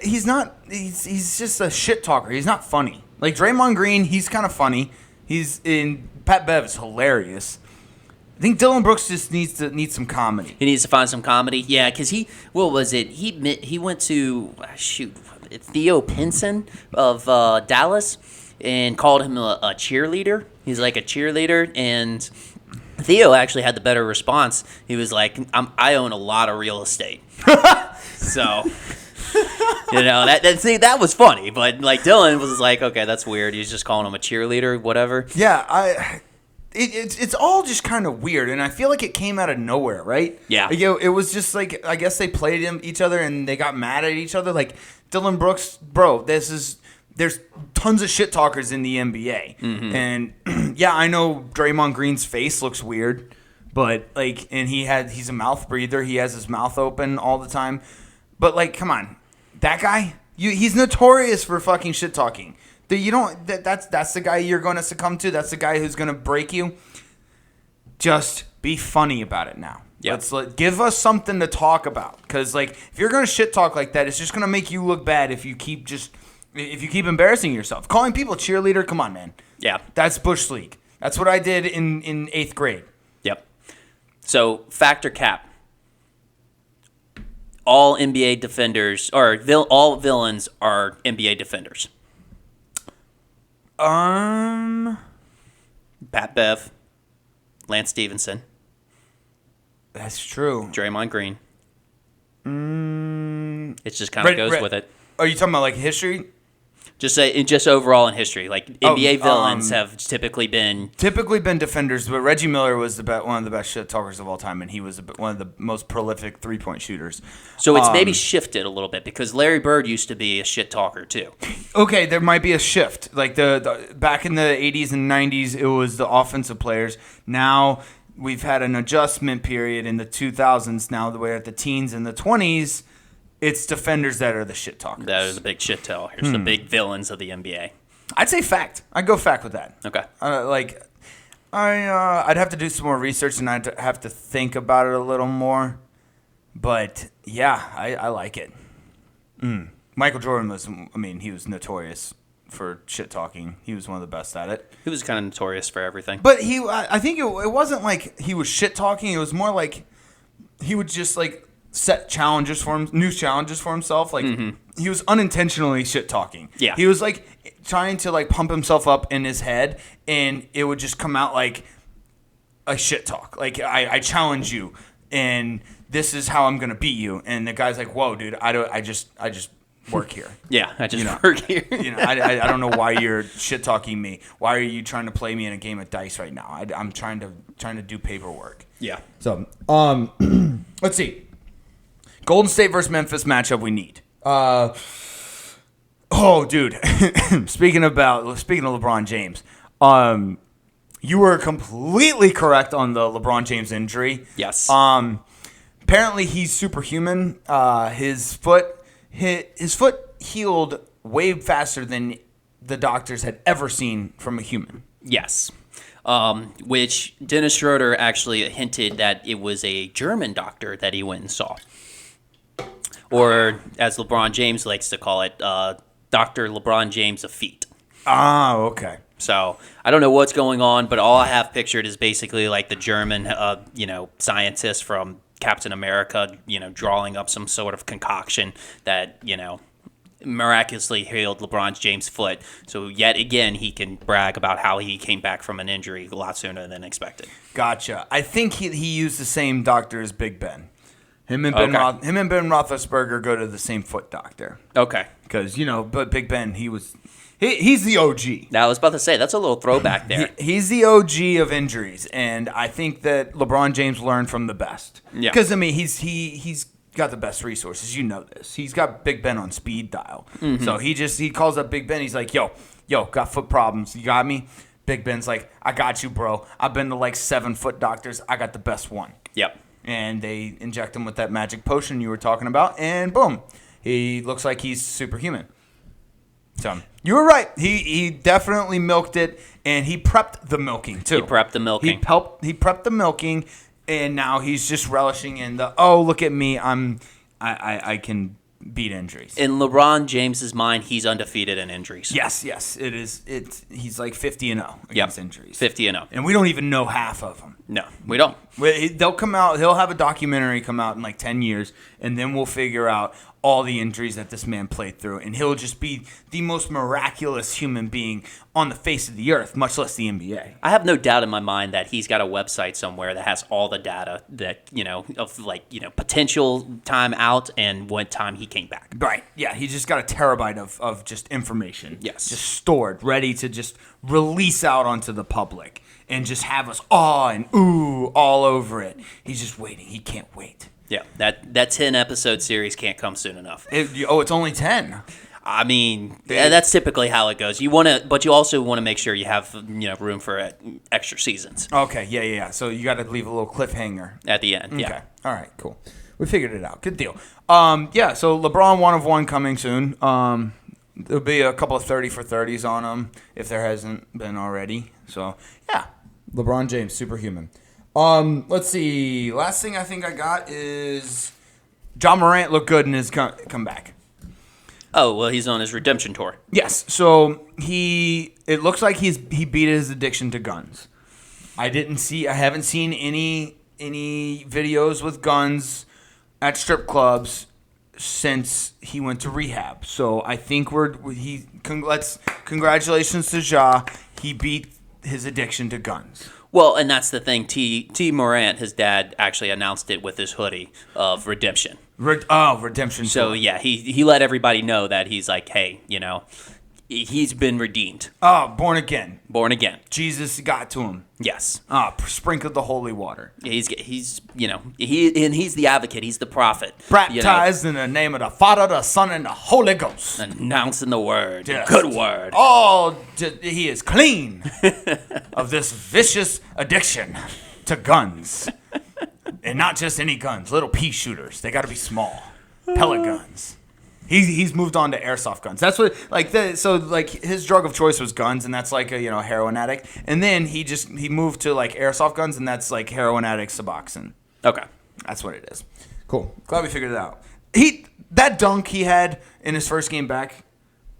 he's not. He's just a shit talker. He's not funny. Like Draymond Green, he's kind of funny. Pat Bev is hilarious. I think Dylan Brooks just needs some comedy. He needs to find some comedy. Yeah, because what was it? He went to Theo Pinson of Dallas and called him a cheerleader. He's like a cheerleader, and Theo actually had the better response. He was like, I own a lot of real estate. So, that was funny. But, like, Dylan was like, okay, that's weird. He's just calling him a cheerleader, whatever. Yeah, it's all just kind of weird, and I feel like it came out of nowhere, right? Yeah. It was just like, I guess they played each other, and they got mad at each other. Like, Dylan Brooks, bro, there's tons of shit talkers in the NBA. Mm-hmm. And yeah, I know Draymond Green's face looks weird, but like, and he's a mouth breather. He has his mouth open all the time. But like, come on, that guy, he's notorious for fucking shit talking. That's the guy you're going to succumb to. That's the guy who's going to break you. Just be funny about it now. Yep. Give us something to talk about. Because like, if you're going to shit talk like that, it's just going to make you look bad if you keep embarrassing yourself. Calling people a cheerleader, come on, man. Yeah. That's Bush League. That's what I did in 8th grade. Yep. So, factor cap. All NBA defenders, or all villains are NBA defenders. Pat Bev, Lance Stevenson. That's true. Draymond Green. It just kind of goes with it. Are you talking about like history? Just overall in history, like NBA villains have typically been defenders, but Reggie Miller was one of the best shit talkers of all time, and he was one of the most prolific 3-point shooters. So it's maybe shifted a little bit because Larry Bird used to be a shit talker too. Okay, there might be a shift. Like the back in the 80s and 90s, it was the offensive players. Now we've had an adjustment period in the 2000s. Now we're at the teens and the 20s. It's defenders that are the shit talkers. That are the big shit talkers, the big villains of the NBA. I'd say fact. I'd go fact with that. Okay. I'd have to do some more research and I'd have to think about it a little more. But yeah, I like it. Michael Jordan he was notorious for shit talking. He was one of the best at it. He was kind of notorious for everything. But I think it wasn't like he was shit talking. It was more like he would just like set challenges for him, new challenges for himself. Like he was unintentionally shit talking. Yeah. He was like trying to like pump himself up in his head, and it would just come out like a shit talk. Like I challenge you, and this is how I'm gonna beat you. And the guy's like, "Whoa, dude! I just work here. Yeah, I just work here. I don't know why you're shit talking me. Why are you trying to play me in a game of dice right now? I'm trying to do paperwork. Yeah. So, Let's see. Golden State versus Memphis matchup we need. Dude. Speaking of LeBron James, you were completely correct on the LeBron James injury. Yes. Apparently he's superhuman. His foot healed way faster than the doctors had ever seen from a human. Yes. Which Dennis Schroeder actually hinted that it was a German doctor that he went and saw. Or, as LeBron James likes to call it, Dr. LeBron James of feet. Ah, okay. So, I don't know what's going on, but all I have pictured is basically like the German, scientist from Captain America, drawing up some sort of concoction that, miraculously healed LeBron James' foot. So, yet again, he can brag about how he came back from an injury a lot sooner than expected. Gotcha. I think he used the same doctor as Big Ben. Him and Ben Roethlisberger go to the same foot doctor. Okay. Because, but Big Ben, he's the OG. Now, I was about to say, that's a little throwback there. He's the OG of injuries, and I think that LeBron James learned from the best. Yeah. Because, he's got the best resources. You know this. He's got Big Ben on speed dial. Mm-hmm. So he calls up Big Ben. He's like, yo, got foot problems. You got me? Big Ben's like, I got you, bro. I've been to like 7 foot doctors. I got the best one. Yep. And they inject him with that magic potion you were talking about, and boom, he looks like he's superhuman. So you were right. He definitely milked it, and he prepped the milking too. He prepped the milking. He prepped the milking, and now he's just relishing in the look at me, I can beat injuries. In LeBron James's mind, he's undefeated in injuries. Yes, it is. He's like 50-0 against injuries. 50-0, and we don't even know half of them. No, we don't. They'll come out. He'll have a documentary come out in like 10 years, and then we'll figure out all the injuries that this man played through, and he'll just be the most miraculous human being on the face of the earth, much less the NBA. I have no doubt in my mind that he's got a website somewhere that has all the data that of potential time out and what time he came back. Right. Yeah. He just got a terabyte of just information. Yes. Just stored, ready to just release out onto the public and just have us awe and ooh all over it. He's just waiting. He can't wait. Yeah, that 10-episode series can't come soon enough. It's only 10. I mean, that's typically how it goes. You also want to make sure you have room for extra seasons. Okay, yeah. So you got to leave a little cliffhanger at the end. Okay. Yeah. All right, cool. We figured it out. Good deal. So LeBron 1 of 1 coming soon. There'll be a couple of 30 for 30s on him if there hasn't been already. So yeah, LeBron James, superhuman. Let's see. Last thing I think I got is John Morant looked good in his comeback. Oh, well, he's on his redemption tour. Yes. So it looks like he beat his addiction to guns. I haven't seen any videos with guns at strip clubs since he went to rehab. So I think congratulations to Ja. He beat his addiction to guns. Well, and that's the thing. T. Morant, his dad, actually announced it with his hoodie of redemption. Redemption. So, yeah, he let everybody know that he's like, hey, He's been redeemed. Oh, born again. Born again. Jesus got to him. Yes. Sprinkled the holy water. He's he's the advocate. He's the prophet. Baptized in the name of the Father, the Son, and the Holy Ghost. Announcing the word. Yes. The good word. He is clean of this vicious addiction to guns. And not just any guns, little pea shooters. They got to be small. Pellet guns. He's moved on to airsoft guns. That's what his drug of choice was guns, and that's like a heroin addict. And then he moved to like airsoft guns, and that's like heroin addict Suboxone. Okay, that's what it is. Cool. Glad we figured it out. That dunk he had in his first game back.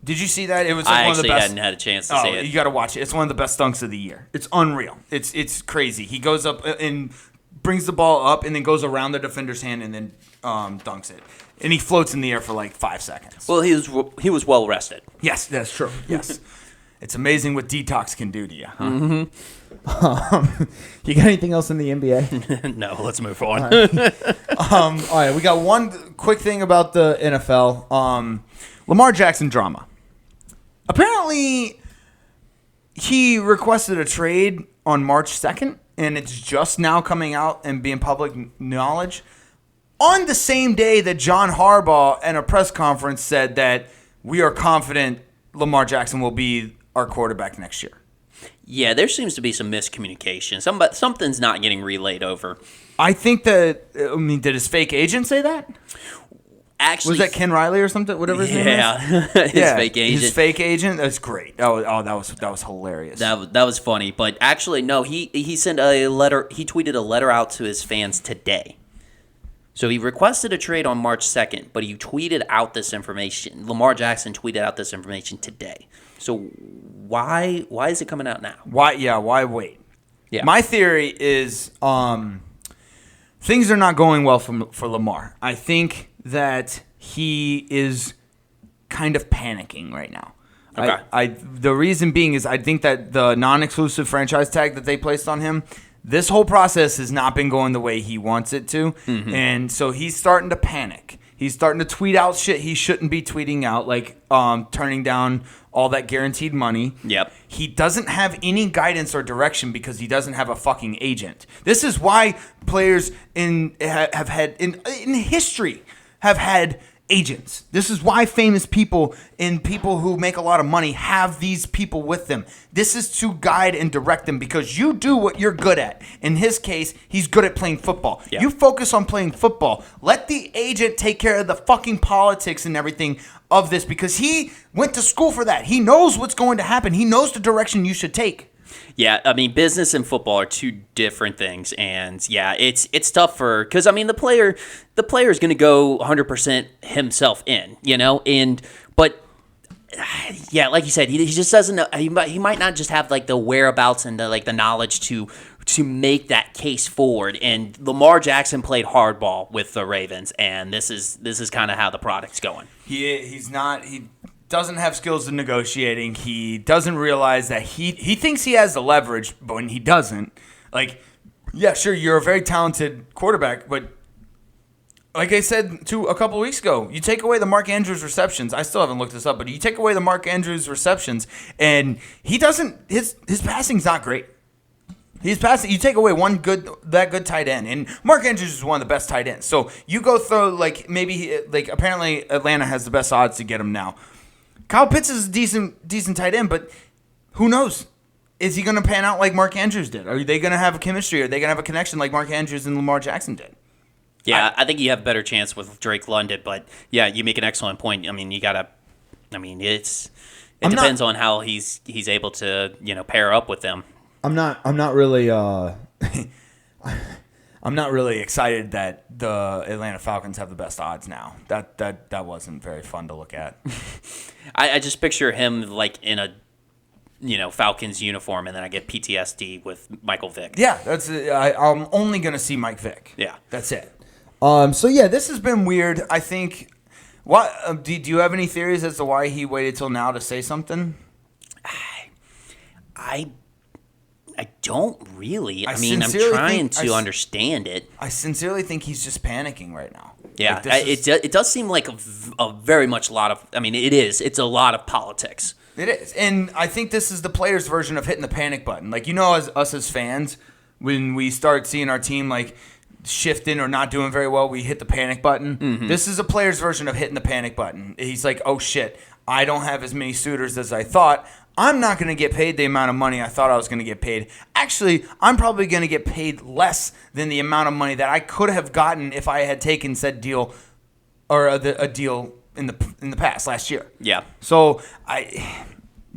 Did you see that? It was like one of the best. I actually hadn't had a chance to see it. You got to watch it. It's one of the best dunks of the year. It's unreal. It's crazy. He goes up and brings the ball up, and then goes around the defender's hand, and then dunks it. And he floats in the air for like 5 seconds. Well, he was well rested. Yes, that's true. Yes. It's amazing what detox can do to you. Huh? Mm-hmm. You got anything else in the NBA? No, let's move on. All right, we got one quick thing about the NFL. Lamar Jackson drama. Apparently, he requested a trade on March 2nd, and it's just now coming out and being public knowledge. On the same day that John Harbaugh in a press conference said that we are confident Lamar Jackson will be our quarterback next year. Yeah, there seems to be some miscommunication. Something's not getting relayed over. I think that, did his fake agent say that? Actually, was that Ken Riley or something? Whatever his name is? Yeah, his fake agent. His fake agent? That's great. That was hilarious. That was funny. But actually, no, he sent a letter. He tweeted a letter out to his fans today. So he requested a trade on March 2nd, but he tweeted out this information. Lamar Jackson tweeted out this information today. So why is it coming out now? Why wait? Yeah. My theory is things are not going well for Lamar. I think that he is kind of panicking right now. Okay. The reason being is I think that the non-exclusive franchise tag that they placed on him, this whole process has not been going the way he wants it to. Mm-hmm. And so he's starting to panic. He's starting to tweet out shit he shouldn't be tweeting out, like turning down all that guaranteed money. Yep. He doesn't have any guidance or direction because he doesn't have a fucking agent. This is why players in history have had agents. This is why famous people and people who make a lot of money have these people with them. This is to guide and direct them because you do what you're good at. In his case, he's good at playing football. Yeah. You focus on playing football. Let the agent take care of the fucking politics and everything of this because he went to school for that. He knows what's going to happen. He knows the direction you should take. Yeah, I mean, business and football are two different things, and yeah, it's tough because I mean, the player is going to go 100% himself in, but yeah, like you said, he just doesn't know. He might not just have like the whereabouts and the knowledge to make that case forward. And Lamar Jackson played hardball with the Ravens, and this is kind of how the product's going. He doesn't have skills in negotiating. He doesn't realize that he thinks he has the leverage, but when he doesn't, like, yeah, sure, you're a very talented quarterback, but like I said a couple of weeks ago, you take away the Mark Andrews receptions. I still haven't looked this up, but you take away the Mark Andrews receptions, and he doesn't. His passing's not great. He's passing. You take away that good tight end, and Mark Andrews is one of the best tight ends. So you go through apparently Atlanta has the best odds to get him now. Kyle Pitts is a decent tight end, but who knows? Is he going to pan out like Mark Andrews did? Are they going to have a chemistry? Are they going to have a connection like Mark Andrews and Lamar Jackson did? Yeah, I think you have a better chance with Drake London, but yeah, you make an excellent point. I mean, it depends on how he's able to, pair up with them. I'm not really I'm not really excited that the Atlanta Falcons have the best odds now. That wasn't very fun to look at. I just picture him like in a Falcons uniform, and then I get PTSD with Michael Vick. Yeah, I'm only gonna see Mike Vick. Yeah, that's it. So yeah, this has been weird. I think. What do you have any theories as to why he waited till now to say something? I don't really. I'm trying to understand it. I sincerely think he's just panicking right now. Yeah, it does seem like a very much lot of. I mean, it is. It's a lot of politics. It is. And I think this is the players' version of hitting the panic button. Like, as us as fans, when we start seeing our team, like, shifting or not doing very well, we hit the panic button. Mm-hmm. This is a player's version of hitting the panic button. He's like, oh, shit, I don't have as many suitors as I thought. I'm not going to get paid the amount of money I thought I was going to get paid. Actually, I'm probably going to get paid less than the amount of money that I could have gotten if I had taken said deal or a deal in the past last year. Yeah. So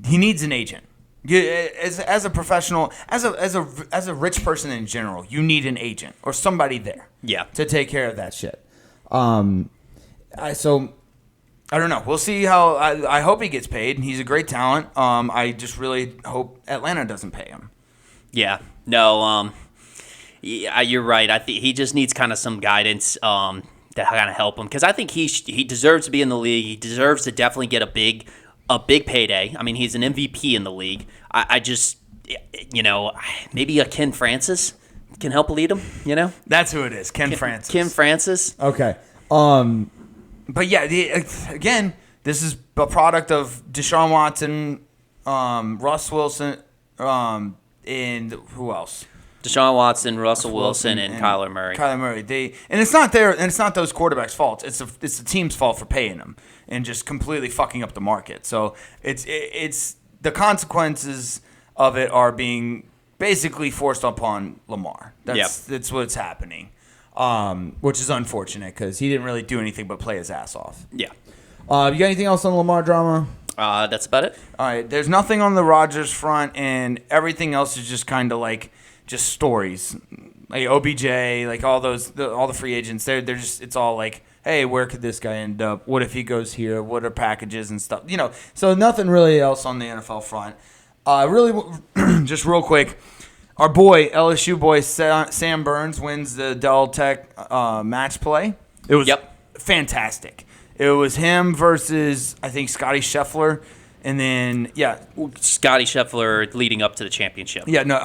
he needs an agent. As a professional, as a rich person in general, you need an agent or somebody there. Yeah. To take care of that shit. So I don't know. We'll see how. I hope he gets paid. He's a great talent. I just really hope Atlanta doesn't pay him. Yeah. No. Yeah, you're right. I think he just needs kind of some guidance to kind of help him, because I think he deserves to be in the league. He deserves to definitely get a big payday. I mean, he's an MVP in the league. I just, maybe a Ken Francis can help lead him. That's who it is. Ken Francis. Ken Francis. Okay. But yeah, again, this is a product of Deshaun Watson, Russ Wilson, and who else? Deshaun Watson, Russell Wilson, and Kyler Murray. Kyler Murray. It's not those quarterbacks' fault. It's the team's fault for paying them and just completely fucking up the market. So it's the consequences of it are being basically forced upon Lamar. That's what's happening. Which is unfortunate because he didn't really do anything but play his ass off. Yeah. You got anything else on the Lamar drama? That's about it. All right. There's nothing on the Rodgers front, and everything else is just kind of like just stories, like OBJ, like all the free agents. They're just, it's all like, hey, where could this guy end up? What if he goes here? What are packages and stuff? So nothing really else on the NFL front. Really, just real quick. Our boy, LSU boy, Sam Burns wins the Dell Tech match play. It was fantastic. It was him versus, I think, Scotty Scheffler. And then, Scotty Scheffler leading up to the championship. Yeah, no,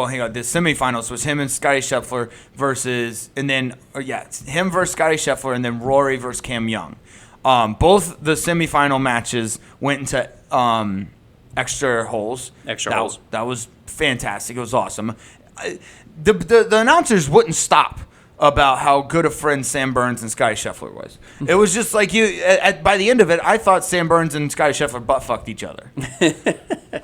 hang on. The semifinals was him and Scotty Scheffler versus, and then, him versus Scotty Scheffler, and then Rory versus Cam Young. Both the semifinal matches went into extra holes. That was fantastic. It was awesome. The announcers wouldn't stop about how good a friend Sam Burns and Scotty Scheffler was. It was just like by the end of it, I thought Sam Burns and Scotty Scheffler butt-fucked each other.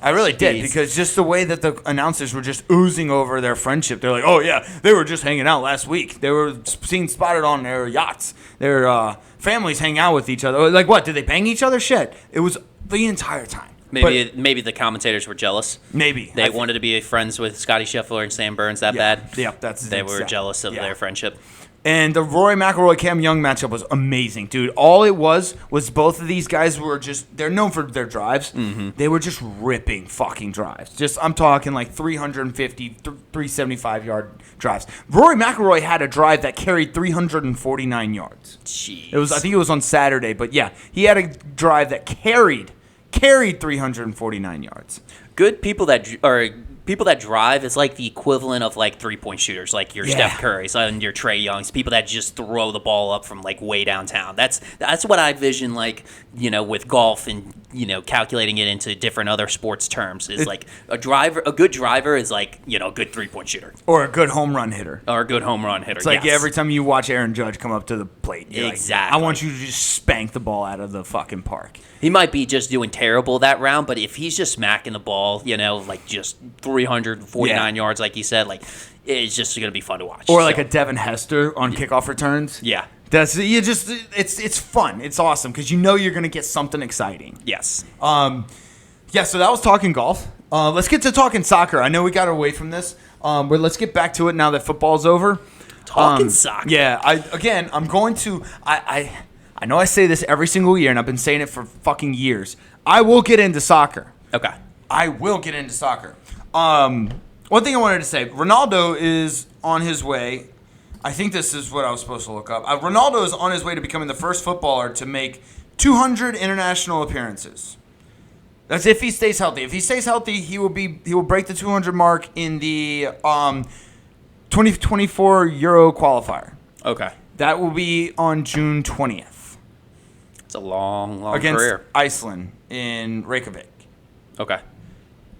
I really did, because just the way that the announcers were just oozing over their friendship. They're like, oh, yeah, they were just hanging out last week. They were seen spotted on their yachts. Their families hang out with each other. Like, what, did they bang each other? Shit. It was the entire time. Maybe the commentators were jealous. Maybe. They wanted to be friends with Scotty Scheffler and Sam Burns that bad. Yeah, they were jealous of their friendship. And the Rory McIlroy Cam Young matchup was amazing, dude. All it was both of these guys were just, they're known for their drives. Mm-hmm. They were just ripping fucking drives. I'm talking like 350, 375 yard drives. Rory McIlroy had a drive that carried 349 yards. Jeez. I think it was on Saturday, but yeah, he had a drive that carried 349 yards. Good people that drive is like the equivalent of like 3-point shooters, like your Steph Curry's and your Trae Young's, people that just throw the ball up from like way downtown. That's what I vision, like, with golf and, calculating it into different other sports terms is like a good driver is like, a good 3-point shooter. Or a good home run hitter. It's like every time you watch Aaron Judge come up to the plate. Exactly. Like, I want you to just spank the ball out of the fucking park. He might be just doing terrible that round, but if he's just smacking the ball, like just 349 yards, like you said, like it's just going to be fun to watch. Or like a Devin Hester on kickoff returns. Yeah. It's fun. It's awesome because you're going to get something exciting. Yes. So that was talking golf. Let's get to talking soccer. I know we got away from this, but let's get back to it now that football's over. Talking soccer. Yeah. I'm going to. I know I say this every single year, and I've been saying it for fucking years. I will get into soccer. Okay. I will get into soccer. One thing I wanted to say, Ronaldo is on his way. I think this is what I was supposed to look up. Ronaldo is on his way to becoming the first footballer to make 200 international appearances. That's if he stays healthy. If he stays healthy, he will break the 200 mark in the 2024 Euro qualifier. Okay. That will be on June 20th. It's a long against career. Iceland in Reykjavik. Okay.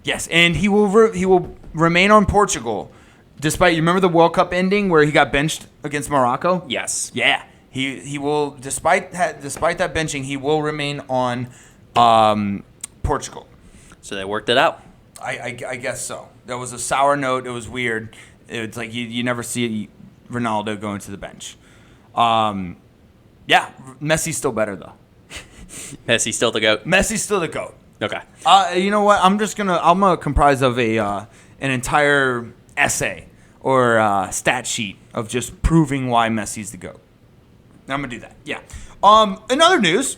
Yes, and he will remain on Portugal, despite, you remember the World Cup ending where he got benched against Morocco? Yes. Yeah, he will, despite that benching, he will remain on Portugal. So they worked it out. I guess so. There was a sour note. It was weird. It's like you never see Ronaldo going to the bench. Yeah, Messi's still better though. Messi's still the GOAT. Messi's still the GOAT. Okay. You know what? I'm gonna comprise of an entire essay or stat sheet of just proving why Messi's the GOAT. I'm gonna do that. Yeah. In other news,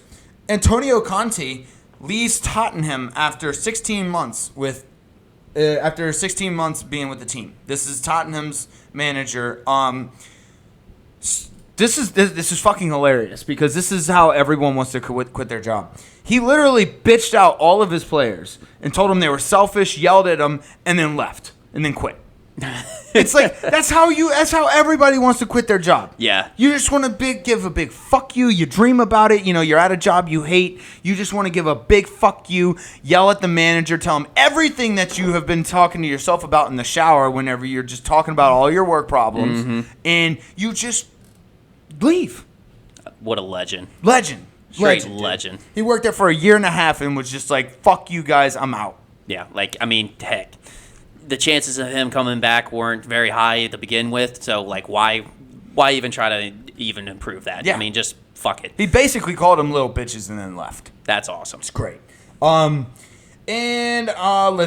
Antonio Conte leaves Tottenham after 16 months being with the team. This is Tottenham's manager. This is fucking hilarious because this is how everyone wants to quit their job. He literally bitched out all of his players and told them they were selfish, yelled at them, and then left and then quit. It's like that's how everybody wants to quit their job. Yeah. You just want to give a big fuck you. You dream about it. You know, you're at a job you hate. You just want to give a big fuck you, yell at the manager, tell him everything that you have been talking to yourself about in the shower whenever you're just talking about all your work problems, and you just leave. What a legend. Legend. Legend. He worked there for a year and a half and was just like, fuck you guys, I'm out. Yeah, like, I mean, heck, the chances of him coming back weren't very high to begin with, so, like, why even try to even improve that? Yeah. I mean, just fuck it. He basically called them little bitches and then left. That's awesome. It's great. Let's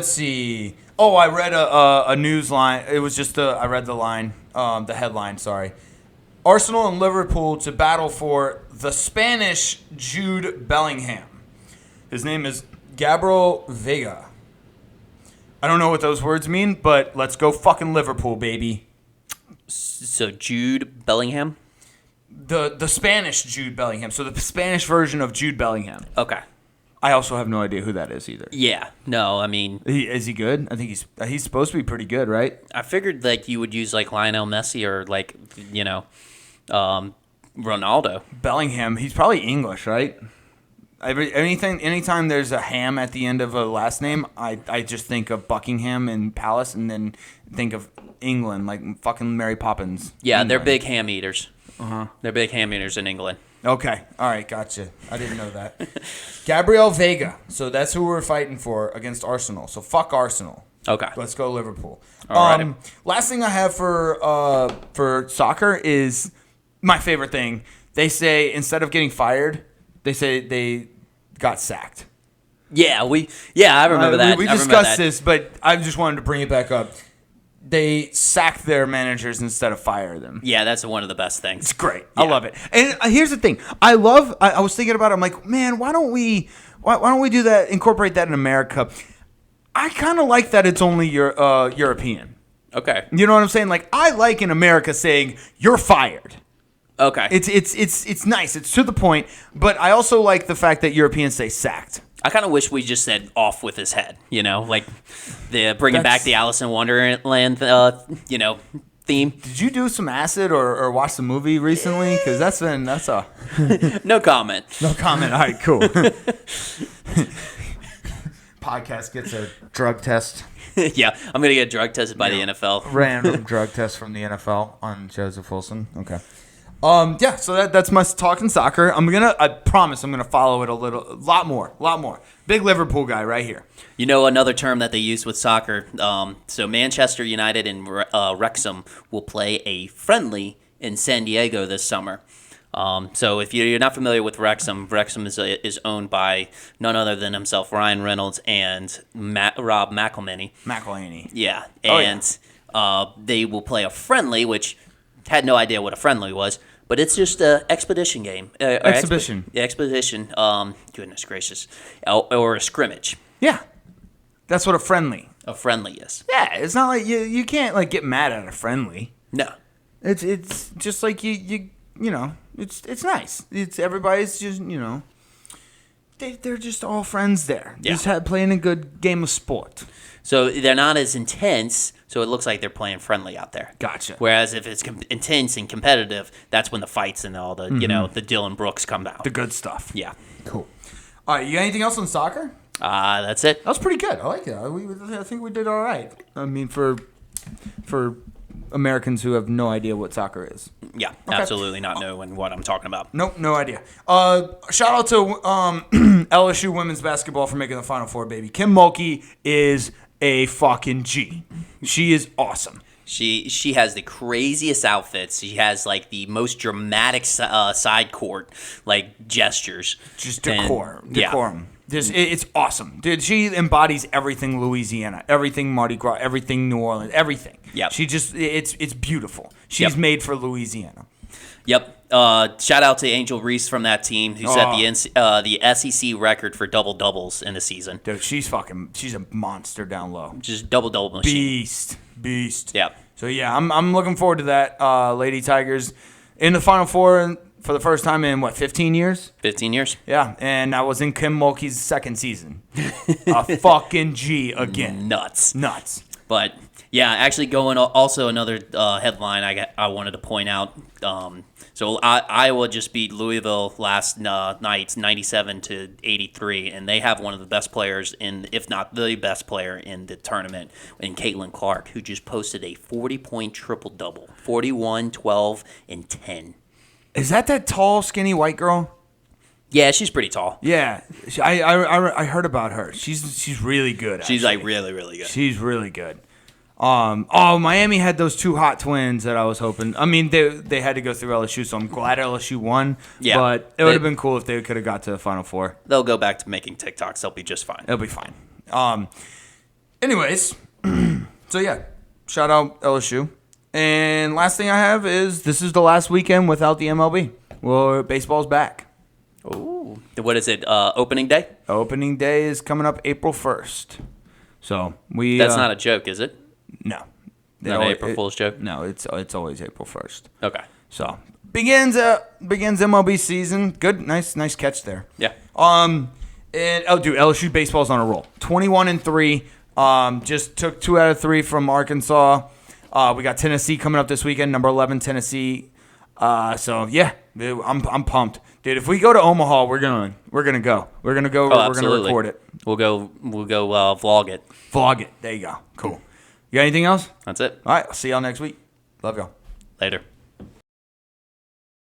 see. Oh, I read a news line. It was just I read the line, the headline, sorry. Arsenal and Liverpool to battle for the Spanish Jude Bellingham. His name is Gabriel Vega. I don't know what those words mean, but let's go fucking Liverpool, baby. So Jude Bellingham? The Spanish Jude Bellingham. So the Spanish version of Jude Bellingham. Okay. I also have no idea who that is either. Yeah. No, I mean... Is he good? I think he's supposed to be pretty good, right? I figured, like, you would use, like, Lionel Messi or, like, you know, Ronaldo. Bellingham, he's probably English, right? Anytime there's a ham at the end of a last name, I just think of Buckingham and Palace, and then think of England, like fucking Mary Poppins. Yeah, England. they're big ham eaters. Uh-huh. They're big ham eaters in England. Okay, all right, gotcha. I didn't know that. Gabriel Vega. So that's who we're fighting for against Arsenal. So fuck Arsenal. Okay. Let's go Liverpool. Alrighty. Last thing I have for soccer is my favorite thing. They say instead of getting fired, they say they got sacked. Yeah, I remember that. We discussed this, but I just wanted to bring it back up. They sack their managers instead of fire them. Yeah, that's one of the best things. It's great. Yeah. I love it. And here's the thing. I was thinking about it. I'm like, man, why don't we do that, incorporate that in America? I kind of like that it's only European. Okay. You know what I'm saying? Like, I like in America saying, you're fired. Okay. It's nice. It's to the point. But I also like the fact that Europeans say sacked. I kind of wish we just said off with his head, you know, like bringing back the Alice in Wonderland, theme. Did you do some acid or watch the movie recently? Because that's a... No comment. No comment. All right, cool. Podcast gets a drug test. Yeah, I'm going to get drug tested by the NFL. Random drug test from the NFL on Joseph Wilson. Okay. Yeah, so that's my talking soccer. I promise I'm gonna follow it a lot more. Big Liverpool guy right here. You know, another term that they use with soccer. So Manchester United and Wrexham will play a friendly in San Diego this summer. So if you're not familiar with Wrexham is owned by none other than himself, Ryan Reynolds, and Rob McElhenney. Yeah, and they will play a friendly, which had no idea what a friendly was. But it's just an expedition game. Exhibition. Expedition. Goodness gracious. Or a scrimmage. Yeah. That's what a friendly is. Yeah, it's not like you can't like get mad at a friendly. No. It's just like you know, it's nice. It's everybody's just, you know, they're just all friends there. Yeah. Just playing a good game of sport. So they're not as intense, so it looks like they're playing friendly out there. Gotcha. Whereas if it's intense and competitive, that's when the fights and all the, the Dylan Brooks come out. The good stuff. Yeah. Cool. All right, you got anything else on soccer? That's it. That was pretty good. I like it. I think we did all right. I mean, for Americans who have no idea what soccer is. Yeah, absolutely not knowing what I'm talking about. Nope, no idea. Shout out to LSU women's basketball for making the Final Four, baby. Kim Mulkey is a fucking G. She is awesome. She has the craziest outfits. She has like the most dramatic side court like gestures. Just decorum. It's awesome, dude. She embodies everything Louisiana, everything Mardi Gras, everything New Orleans, everything. Yeah. She just it's beautiful. She's made for Louisiana. Yep. Shout out to Angel Reese from that team who set the SEC record for double doubles in the season. Dude, she's a monster down low. Just double machine. Beast. Yeah. So yeah, I'm looking forward to that. Lady Tigers in the Final Four for the first time in 15 years? 15 years. Yeah, and I was in Kim Mulkey's second season. A fucking G again. Nuts. But yeah, actually going also another headline I wanted to point out. So Iowa just beat Louisville last night, 97-83, and they have one of the best players if not the best player in the tournament, in Caitlin Clark, who just posted a 40-point triple-double, 41, 12, and 10. Is that tall, skinny white girl? Yeah, she's pretty tall. Yeah, I heard about her. She's really good. She's like really, really good. She's really good. Miami had those two hot twins that I was hoping. I mean, they had to go through LSU, so I'm glad LSU won. Yeah, but it would have been cool if they could have got to the Final Four. They'll go back to making TikToks. They'll be just fine. They'll be fine. Anyways, so yeah, shout out LSU. And last thing I have is this is the last weekend without the MLB. Well, baseball's back. Ooh. What is it? Opening day? Opening day is coming up April 1st. So we. That's not a joke, is it? No. Not an April Fool's joke? No, it's always April 1st. Okay. So begins MLB season. Good, nice catch there. Yeah. Dude, LSU baseball's on a roll. 21-3. Just took 2 out of 3 from Arkansas. We got Tennessee coming up this weekend. Number 11 Tennessee. So yeah, dude, I'm pumped, dude. If we go to Omaha, we're gonna go. We're gonna go. Oh, we're gonna record it. We'll go vlog it. Vlog it. There you go. Cool. You got anything else? That's it. All right. I'll see y'all next week. Love y'all. Later.